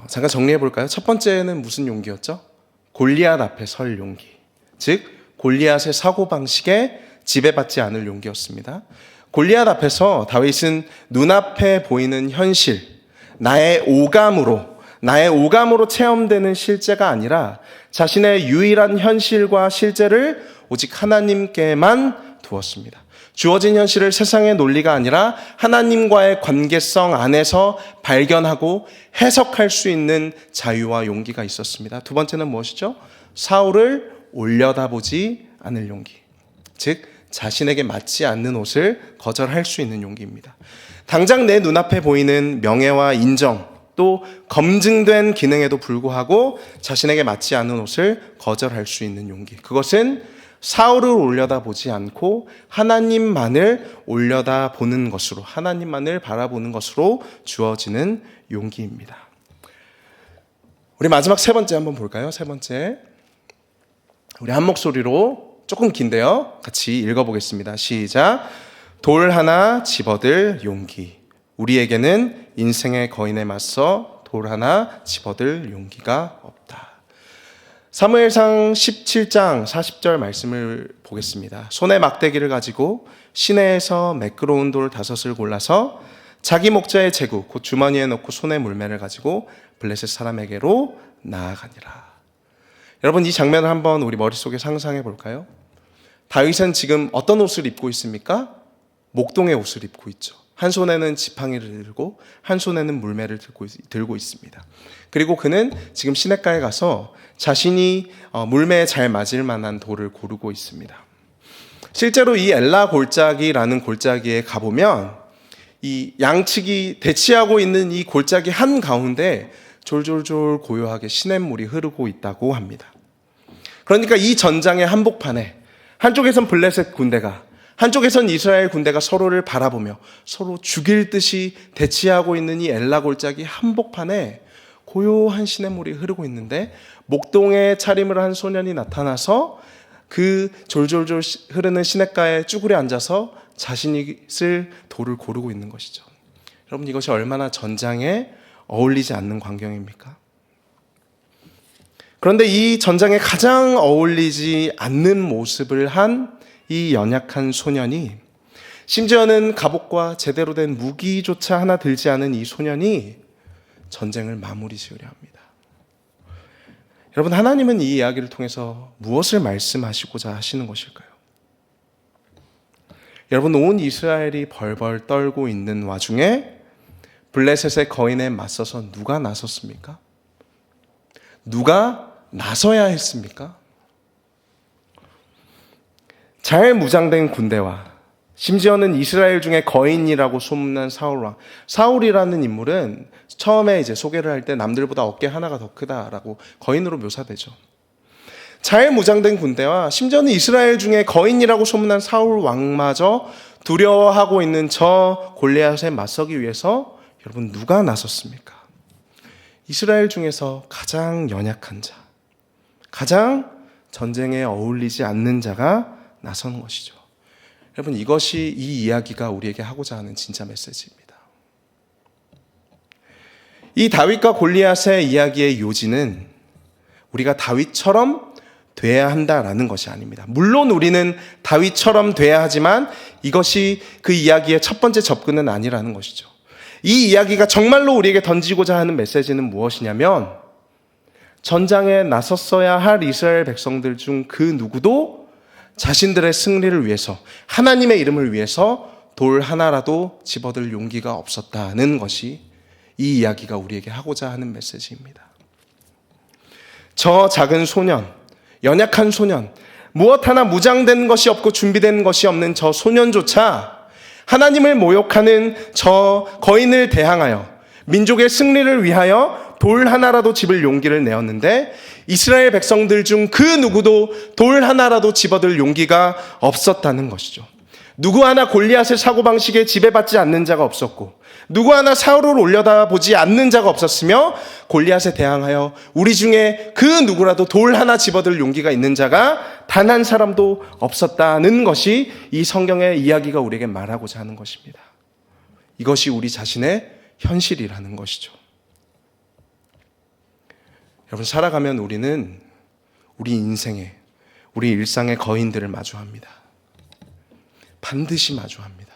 Speaker 3: 잠깐 정리해 볼까요? 첫 번째는 무슨 용기였죠? 골리앗 앞에 설 용기. 즉 골리앗의 사고방식에 지배받지 않을 용기였습니다. 골리앗 앞에서 다윗은 눈앞에 보이는 현실, 나의 오감으로 체험되는 실제가 아니라 자신의 유일한 현실과 실제를 오직 하나님께만 두었습니다. 주어진 현실을 세상의 논리가 아니라 하나님과의 관계성 안에서 발견하고 해석할 수 있는 자유와 용기가 있었습니다. 두 번째는 무엇이죠? 사울을 올려다보지 않을 용기. 즉 자신에게 맞지 않는 옷을 거절할 수 있는 용기입니다. 당장 내 눈앞에 보이는 명예와 인정, 또 검증된 기능에도 불구하고 자신에게 맞지 않는 옷을 거절할 수 있는 용기. 그것은 사울을 올려다보지 않고 하나님만을 올려다보는 것으로, 하나님만을 바라보는 것으로 주어지는 용기입니다. 우리 마지막 세 번째 한번 볼까요? 세 번째, 우리 한 목소리로 조금 긴데요, 같이 읽어보겠습니다. 시작. 돌 하나 집어들 용기. 우리에게는 인생의 거인에 맞서 돌 하나 집어들 용기가 없다. 사무엘상 17장 40절 말씀을 보겠습니다. 손에 막대기를 가지고 시내에서 매끄러운 돌 5을 골라서 자기 목자의 제구 곧 주머니에 넣고 손에 물매를 가지고 블레셋 사람에게로 나아가니라. 여러분, 이 장면을 한번 우리 머릿속에 상상해 볼까요? 다윗은 지금 어떤 옷을 입고 있습니까? 목동의 옷을 입고 있죠. 한 손에는 지팡이를 들고 한 손에는 물매를 들고 있습니다. 그리고 그는 지금 시냇가에 가서 자신이 물매에 잘 맞을 만한 돌을 고르고 있습니다. 실제로 이 엘라 골짜기라는 골짜기에 가보면 이 양측이 대치하고 있는 이 골짜기 한가운데 졸졸졸 고요하게 시냇물이 흐르고 있다고 합니다. 그러니까 이 전장의 한복판에 한쪽에선 블레셋 군대가, 한쪽에선 이스라엘 군대가 서로를 바라보며 서로 죽일 듯이 대치하고 있는 이 엘라 골짜기 한복판에 고요한 시냇물이 흐르고 있는데 목동에 차림을 한 소년이 나타나서 그 졸졸졸 흐르는 시냇가에 쭈그려 앉아서 자신이 쓸 돌을 고르고 있는 것이죠. 여러분, 이것이 얼마나 전장에 어울리지 않는 광경입니까? 그런데 이 전장에 가장 어울리지 않는 모습을 한 이 연약한 소년이, 심지어는 갑옷과 제대로 된 무기조차 하나 들지 않은 이 소년이 전쟁을 마무리 지으려 합니다. 여러분, 하나님은 이 이야기를 통해서 무엇을 말씀하시고자 하시는 것일까요? 여러분, 온 이스라엘이 벌벌 떨고 있는 와중에 블레셋의 거인에 맞서서 누가 나섰습니까? 누가 나서야 했습니까? 잘 무장된 군대와 심지어는 이스라엘 중에 거인이라고 소문난 사울왕. 사울이라는 인물은 처음에 이제 소개를 할 때 남들보다 어깨 하나가 더 크다라고 거인으로 묘사되죠. 잘 무장된 군대와 심지어는 이스라엘 중에 거인이라고 소문난 사울 왕마저 두려워하고 있는 저 골리앗에 맞서기 위해서 여러분, 누가 나섰습니까? 이스라엘 중에서 가장 연약한 자, 가장 전쟁에 어울리지 않는 자가 나선 것이죠. 여러분, 이것이 이 이야기가 우리에게 하고자 하는 진짜 메시지입니다. 이 다윗과 골리앗의 이야기의 요지는 우리가 다윗처럼 돼야 한다라는 것이 아닙니다. 물론 우리는 다윗처럼 돼야 하지만 이것이 그 이야기의 첫 번째 접근은 아니라는 것이죠. 이 이야기가 정말로 우리에게 던지고자 하는 메시지는 무엇이냐면, 전장에 나섰어야 할 이스라엘 백성들 중 그 누구도 자신들의 승리를 위해서, 하나님의 이름을 위해서 돌 하나라도 집어들 용기가 없었다는 것이 이 이야기가 우리에게 하고자 하는 메시지입니다. 저 작은 소년, 연약한 소년, 무엇 하나 무장된 것이 없고 준비된 것이 없는 저 소년조차 하나님을 모욕하는 저 거인을 대항하여 민족의 승리를 위하여 돌 하나라도 집을 용기를 내었는데, 이스라엘 백성들 중 그 누구도 돌 하나라도 집어들 용기가 없었다는 것이죠. 누구 하나 골리앗의 사고방식에 지배받지 않는 자가 없었고 누구 하나 사울을 올려다보지 않는 자가 없었으며 골리앗에 대항하여 우리 중에 그 누구라도 돌 하나 집어들 용기가 있는 자가 단 한 사람도 없었다는 것이 이 성경의 이야기가 우리에게 말하고자 하는 것입니다. 이것이 우리 자신의 현실이라는 것이죠. 여러분, 살아가면 우리는 우리 인생에, 우리 일상의 거인들을 마주합니다. 반드시 마주합니다.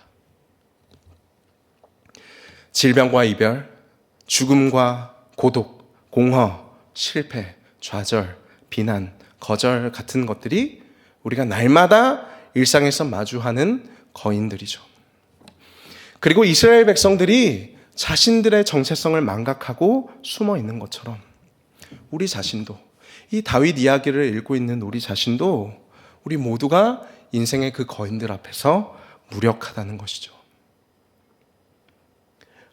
Speaker 3: 질병과 이별, 죽음과 고독, 공허, 실패, 좌절, 비난, 거절 같은 것들이 우리가 날마다 일상에서 마주하는 거인들이죠. 그리고 이스라엘 백성들이 자신들의 정체성을 망각하고 숨어 있는 것처럼 우리 자신도, 이 다윗 이야기를 읽고 있는 우리 자신도 우리 모두가 인생의 그 거인들 앞에서 무력하다는 것이죠.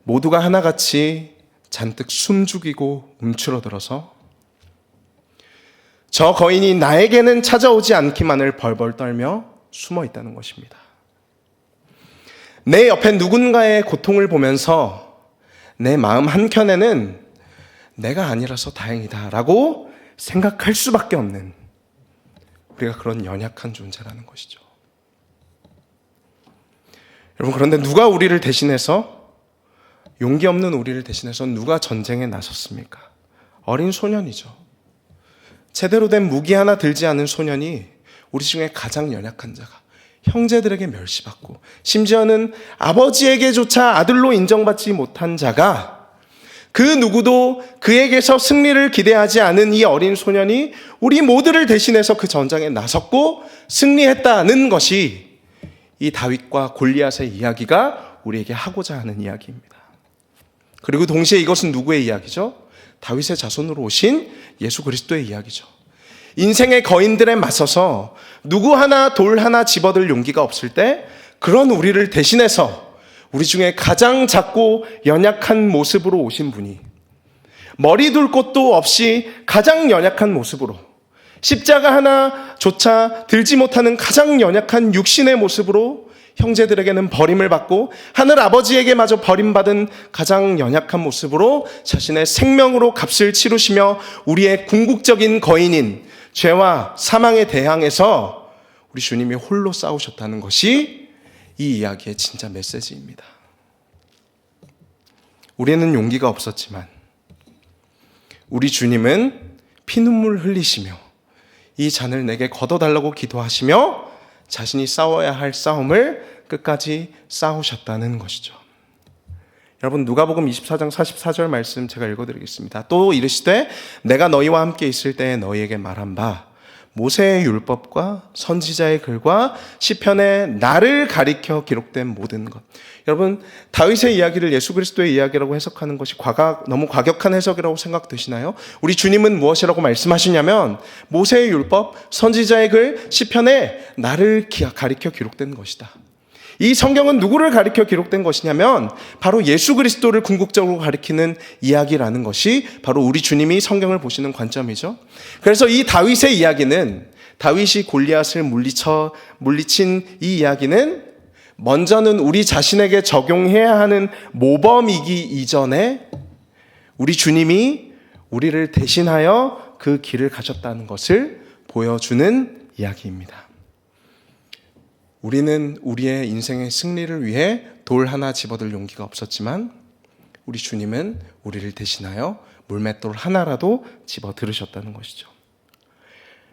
Speaker 3: 모두가 하나같이 잔뜩 숨죽이고 움츠러들어서 저 거인이 나에게는 찾아오지 않기만을 벌벌 떨며 숨어 있다는 것입니다. 내 옆에 누군가의 고통을 보면서 내 마음 한켠에는 내가 아니라서 다행이다라고 생각할 수밖에 없는 우리가 그런 연약한 존재라는 것이죠. 여러분, 그런데 누가 우리를 대신해서, 용기 없는 우리를 대신해서 누가 전쟁에 나섰습니까? 어린 소년이죠. 제대로 된 무기 하나 들지 않은 소년이 우리 중에 가장 연약한 자가, 형제들에게 멸시받고 심지어는 아버지에게조차 아들로 인정받지 못한 자가, 그 누구도 그에게서 승리를 기대하지 않은 이 어린 소년이 우리 모두를 대신해서 그 전장에 나섰고 승리했다는 것이 이 다윗과 골리앗의 이야기가 우리에게 하고자 하는 이야기입니다. 그리고 동시에 이것은 누구의 이야기죠? 다윗의 자손으로 오신 예수 그리스도의 이야기죠. 인생의 거인들에 맞서서 누구 하나 돌 하나 집어들 용기가 없을 때 그런 우리를 대신해서 우리 중에 가장 작고 연약한 모습으로 오신 분이, 머리 둘 곳도 없이 가장 연약한 모습으로, 십자가 하나조차 들지 못하는 가장 연약한 육신의 모습으로 형제들에게는 버림을 받고 하늘 아버지에게마저 버림받은 가장 연약한 모습으로 자신의 생명으로 값을 치르시며 우리의 궁극적인 거인인 죄와 사망에 대항해서 우리 주님이 홀로 싸우셨다는 것이 이 이야기의 진짜 메시지입니다. 우리는 용기가 없었지만 우리 주님은 피눈물 흘리시며 이 잔을 내게 걷어달라고 기도하시며 자신이 싸워야 할 싸움을 끝까지 싸우셨다는 것이죠. 여러분, 누가복음 24장 44절 말씀 제가 읽어드리겠습니다. 또 이르시되 내가 너희와 함께 있을 때에 너희에게 말한 바 모세의 율법과 선지자의 글과 시편에 나를 가리켜 기록된 모든 것. 여러분, 다윗의 이야기를 예수 그리스도의 이야기라고 해석하는 것이 너무 과격한 해석이라고 생각되시나요? 우리 주님은 무엇이라고 말씀하시냐면 모세의 율법, 선지자의 글, 시편에 나를 가리켜 기록된 것이다. 이 성경은 누구를 가리켜 기록된 것이냐면 바로 예수 그리스도를 궁극적으로 가리키는 이야기라는 것이 바로 우리 주님이 성경을 보시는 관점이죠. 그래서 이 다윗의 이야기는, 다윗이 골리앗을 물리친 이 이야기는 먼저는 우리 자신에게 적용해야 하는 모범이기 이전에 우리 주님이 우리를 대신하여 그 길을 가셨다는 것을 보여주는 이야기입니다. 우리는 우리의 인생의 승리를 위해 돌 하나 집어들 용기가 없었지만 우리 주님은 우리를 대신하여 물맷돌 하나라도 집어 들으셨다는 것이죠.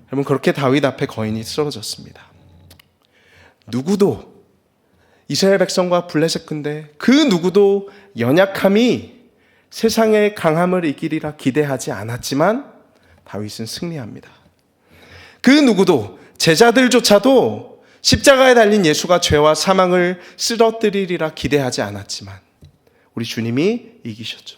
Speaker 3: 여러분, 그렇게 다윗 앞에 거인이 쓰러졌습니다. 누구도, 이스라엘 백성과 블레셋 군대 그 누구도 연약함이 세상의 강함을 이기리라 기대하지 않았지만 다윗은 승리합니다. 그 누구도, 제자들조차도 십자가에 달린 예수가 죄와 사망을 쓰러뜨리리라 기대하지 않았지만 우리 주님이 이기셨죠.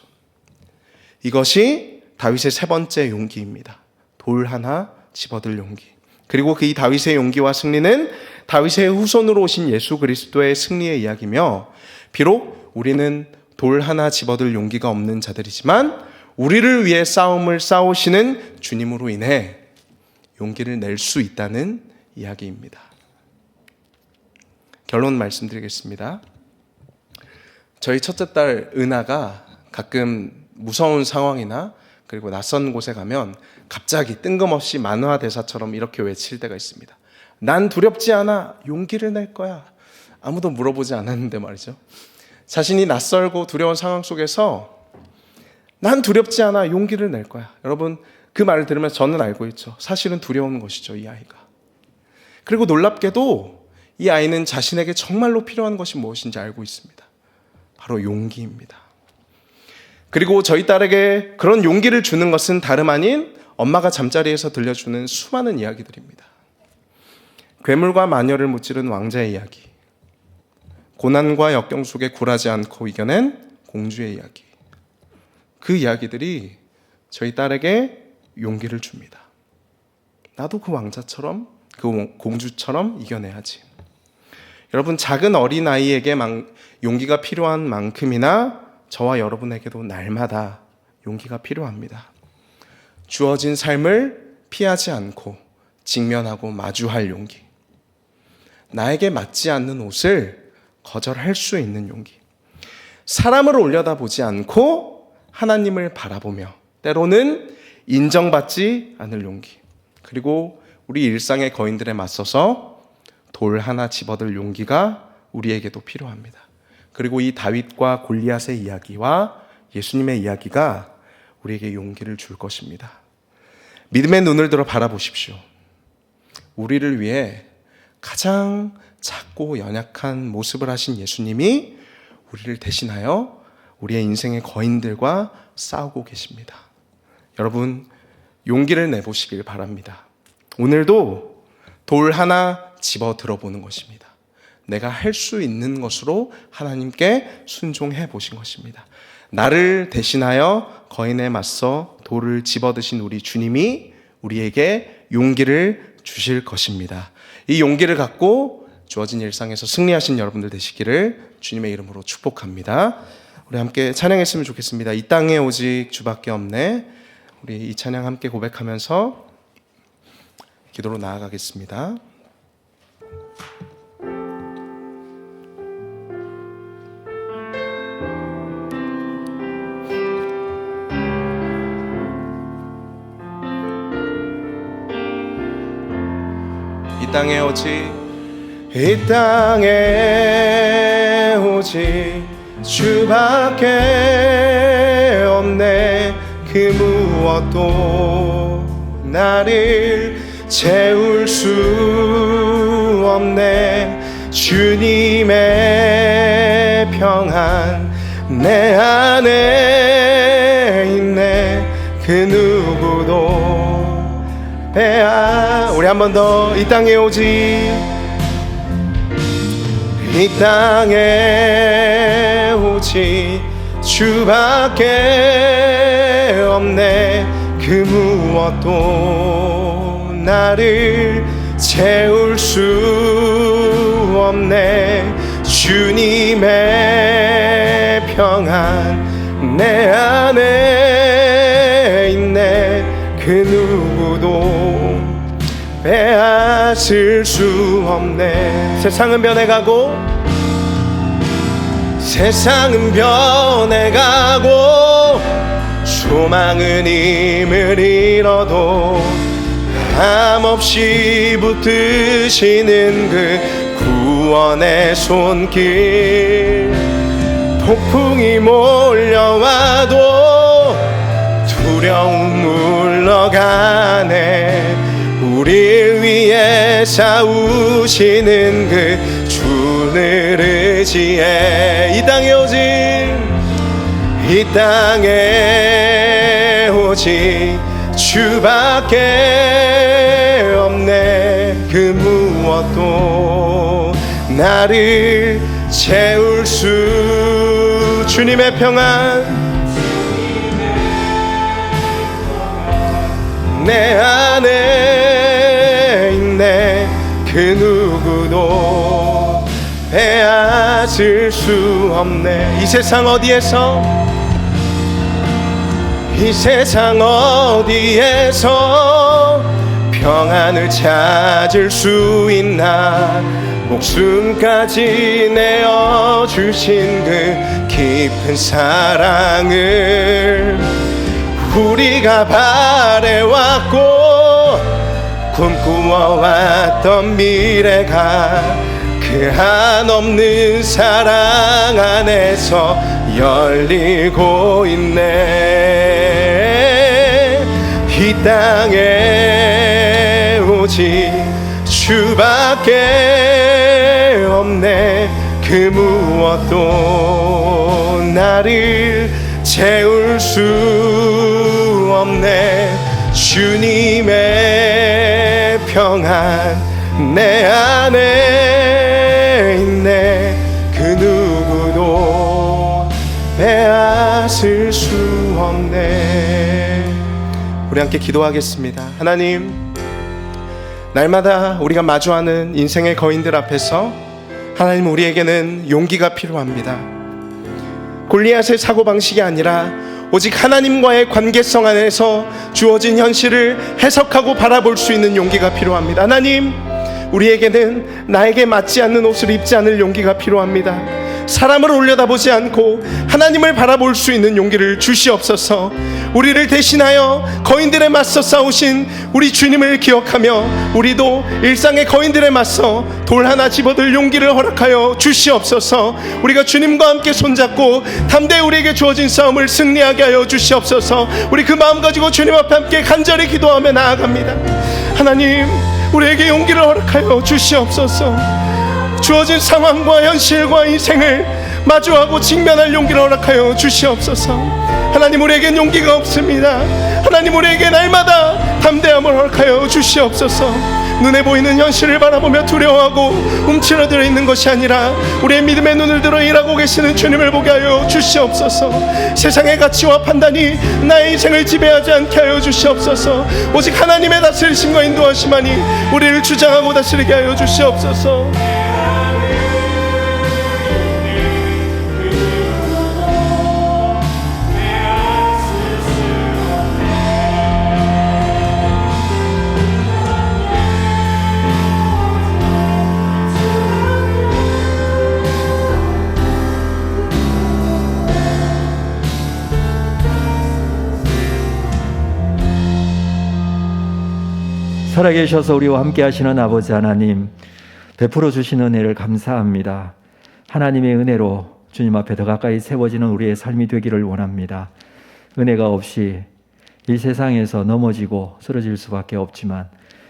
Speaker 3: 이것이 다윗의 세 번째 용기입니다. 돌 하나 집어들 용기. 그리고 이 다윗의 용기와 승리는 다윗의 후손으로 오신 예수 그리스도의 승리의 이야기며, 비록 우리는 돌 하나 집어들 용기가 없는 자들이지만 우리를 위해 싸움을 싸우시는 주님으로 인해 용기를 낼 수 있다는 이야기입니다. 결론 말씀드리겠습니다. 저희 첫째 딸 은하가 가끔 무서운 상황이나 그리고 낯선 곳에 가면 갑자기 뜬금없이 만화 대사처럼 이렇게 외칠 때가 있습니다. 난 두렵지 않아. 용기를 낼 거야. 아무도 물어보지 않았는데 말이죠. 자신이 낯설고 두려운 상황 속에서 난 두렵지 않아. 용기를 낼 거야. 여러분, 그 말을 들으면서 저는 알고 있죠. 사실은 두려운 것이죠, 이 아이가. 그리고 놀랍게도 이 아이는 자신에게 정말로 필요한 것이 무엇인지 알고 있습니다. 바로 용기입니다. 그리고 저희 딸에게 그런 용기를 주는 것은 다름 아닌 엄마가 잠자리에서 들려주는 수많은 이야기들입니다. 괴물과 마녀를 무찌른 왕자의 이야기, 고난과 역경 속에 굴하지 않고 이겨낸 공주의 이야기. 그 이야기들이 저희 딸에게 용기를 줍니다. 나도 그 왕자처럼, 그 공주처럼 이겨내야지. 여러분, 작은 어린아이에게 용기가 필요한 만큼이나 저와 여러분에게도 날마다 용기가 필요합니다. 주어진 삶을 피하지 않고 직면하고 마주할 용기. 나에게 맞지 않는 옷을 거절할 수 있는 용기. 사람을 올려다보지 않고 하나님을 바라보며 때로는 인정받지 않을 용기. 그리고 우리 일상의 거인들에 맞서서 돌 하나 집어들 용기가 우리에게도 필요합니다. 그리고 이 다윗과 골리앗의 이야기와 예수님의 이야기가 우리에게 용기를 줄 것입니다. 믿음의 눈을 들어 바라보십시오. 우리를 위해 가장 작고 연약한 모습을 하신 예수님이 우리를 대신하여 우리의 인생의 거인들과 싸우고 계십니다. 여러분, 용기를 내보시길 바랍니다. 오늘도 돌 하나 집어 들어보는 것입니다. 내가 할 수 있는 것으로 하나님께 순종해 보신 것입니다. 나를 대신하여 거인에 맞서 돌을 집어드신 우리 주님이 우리에게 용기를 주실 것입니다. 이 용기를 갖고 주어진 일상에서 승리하신 여러분들 되시기를 주님의 이름으로 축복합니다. 우리 함께 찬양했으면 좋겠습니다. 이 땅에 오직 주밖에 없네. 우리 이 찬양 함께 고백하면서 기도로 나아가겠습니다. 이 땅에 오직 주밖에 없네. 그 무엇도 나를 채울 수 없네. 주님의 평안 내 안에 있네. 그 누구도 우리 한 번 더. 이 땅에 오직 주밖에 없네. 그 무엇도 나를 채울 수 없네. 주님의 평안 내 안에 있네. 그 누구도 빼앗을 수 없네. 세상은 변해가고 소망은 힘을 잃어도 함없이 붙드시는 그 구원의 손길. 폭풍이 몰려와도 두려움 물러가네. 우릴 위해 싸우시는 그 주를 의지해. 이 땅에 오직 주밖에 없네. 그 무엇도 나를 채울 수. 주님의 평안 내 안에 있네. 그 누구도 빼앗을 수 없네. 이 세상 어디에서 평안을 찾을 수 있나. 목숨까지 내어주신 그 깊은 사랑을 우리가 바래왔고 꿈꾸어왔던 미래가 그 한없는 사랑 안에서 열리고 있네. 이 땅에 오직 주밖에 없네. 그 무엇도 나를 채울 수 없네. 주님의 평안 내 안에 있네. 그 누구도 빼앗을 수 없네. 우리 함께 기도하겠습니다. 하나님, 날마다 우리가 마주하는 인생의 거인들 앞에서 하나님, 우리에게는 용기가 필요합니다. 골리앗의 사고방식이 아니라 오직 하나님과의 관계성 안에서 주어진 현실을 해석하고 바라볼 수 있는 용기가 필요합니다. 하나님, 우리에게는 나에게 맞지 않는 옷을 입지 않을 용기가 필요합니다. 사람을 올려다보지 않고 하나님을 바라볼 수 있는 용기를 주시옵소서. 우리를 대신하여 거인들에 맞서 싸우신 우리 주님을 기억하며 우리도 일상의 거인들에 맞서 돌 하나 집어들 용기를 허락하여 주시옵소서. 우리가 주님과 함께 손잡고 담대히 우리에게 주어진 싸움을 승리하게 하여 주시옵소서. 우리 그 마음 가지고 주님 앞에 함께 간절히 기도하며 나아갑니다. 하나님, 우리에게 용기를 허락하여 주시옵소서. 주어진 상황과 현실과 인생을 마주하고 직면할 용기를 허락하여 주시옵소서. 하나님, 우리에겐 용기가 없습니다. 하나님, 우리에게 날마다 담대함을 허락하여 주시옵소서. 눈에 보이는 현실을 바라보며 두려워하고 움츠러들어 있는 것이 아니라 우리의 믿음의 눈을 들어 일하고 계시는 주님을 보게 하여 주시옵소서. 세상의 가치와 판단이 나의 인생을 지배하지 않게 하여 주시옵소서. 오직 하나님의 다스리심과 인도하심만이 우리를 주장하고 다스리게 하여 주시옵소서.
Speaker 4: 살아계셔서 우리와 함께 하시는 아버지 하나님, 베풀어 주신 은혜를 감사합니다. 하나님의 은혜로 주님 앞에 더 가까이 세워지는 우리의 삶이 되기를 원합니다. 은혜가 없이 이 세상에서 넘어지고 쓰러질 수밖에 없지만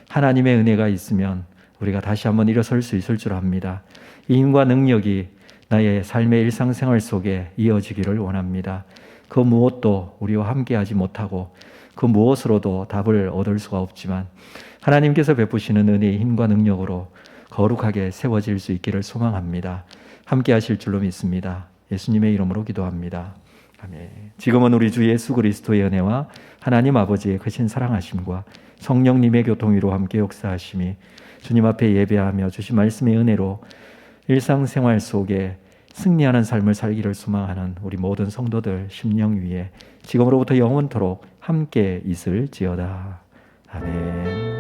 Speaker 4: 하나님의 은혜가 있으면 우리가 다시 한번 일어설 수 있을 줄 압니다. 이 힘과 능력이 나의 삶의 일상생활 속에 이어지기를 원합니다. 그 무엇도 우리와 함께 하지 못하고 그 무엇으로도 답을 얻을 수가 없지만 하나님께서 베푸시는 은혜의 힘과 능력으로 거룩하게 세워질 수 있기를 소망합니다. 함께 하실 줄로 믿습니다. 예수님의 이름으로 기도합니다. 아멘. 지금은 우리 주 예수 그리스도의 은혜와 하나님 아버지의 크신 사랑하심과 성령님의 교통위로 함께 역사하심이 주님 앞에 예배하며 주신 말씀의 은혜로 일상생활 속에 승리하는 삶을 살기를 소망하는 우리 모든 성도들 심령 위에 지금으로부터 영원토록 함께 있을지어다. 아멘.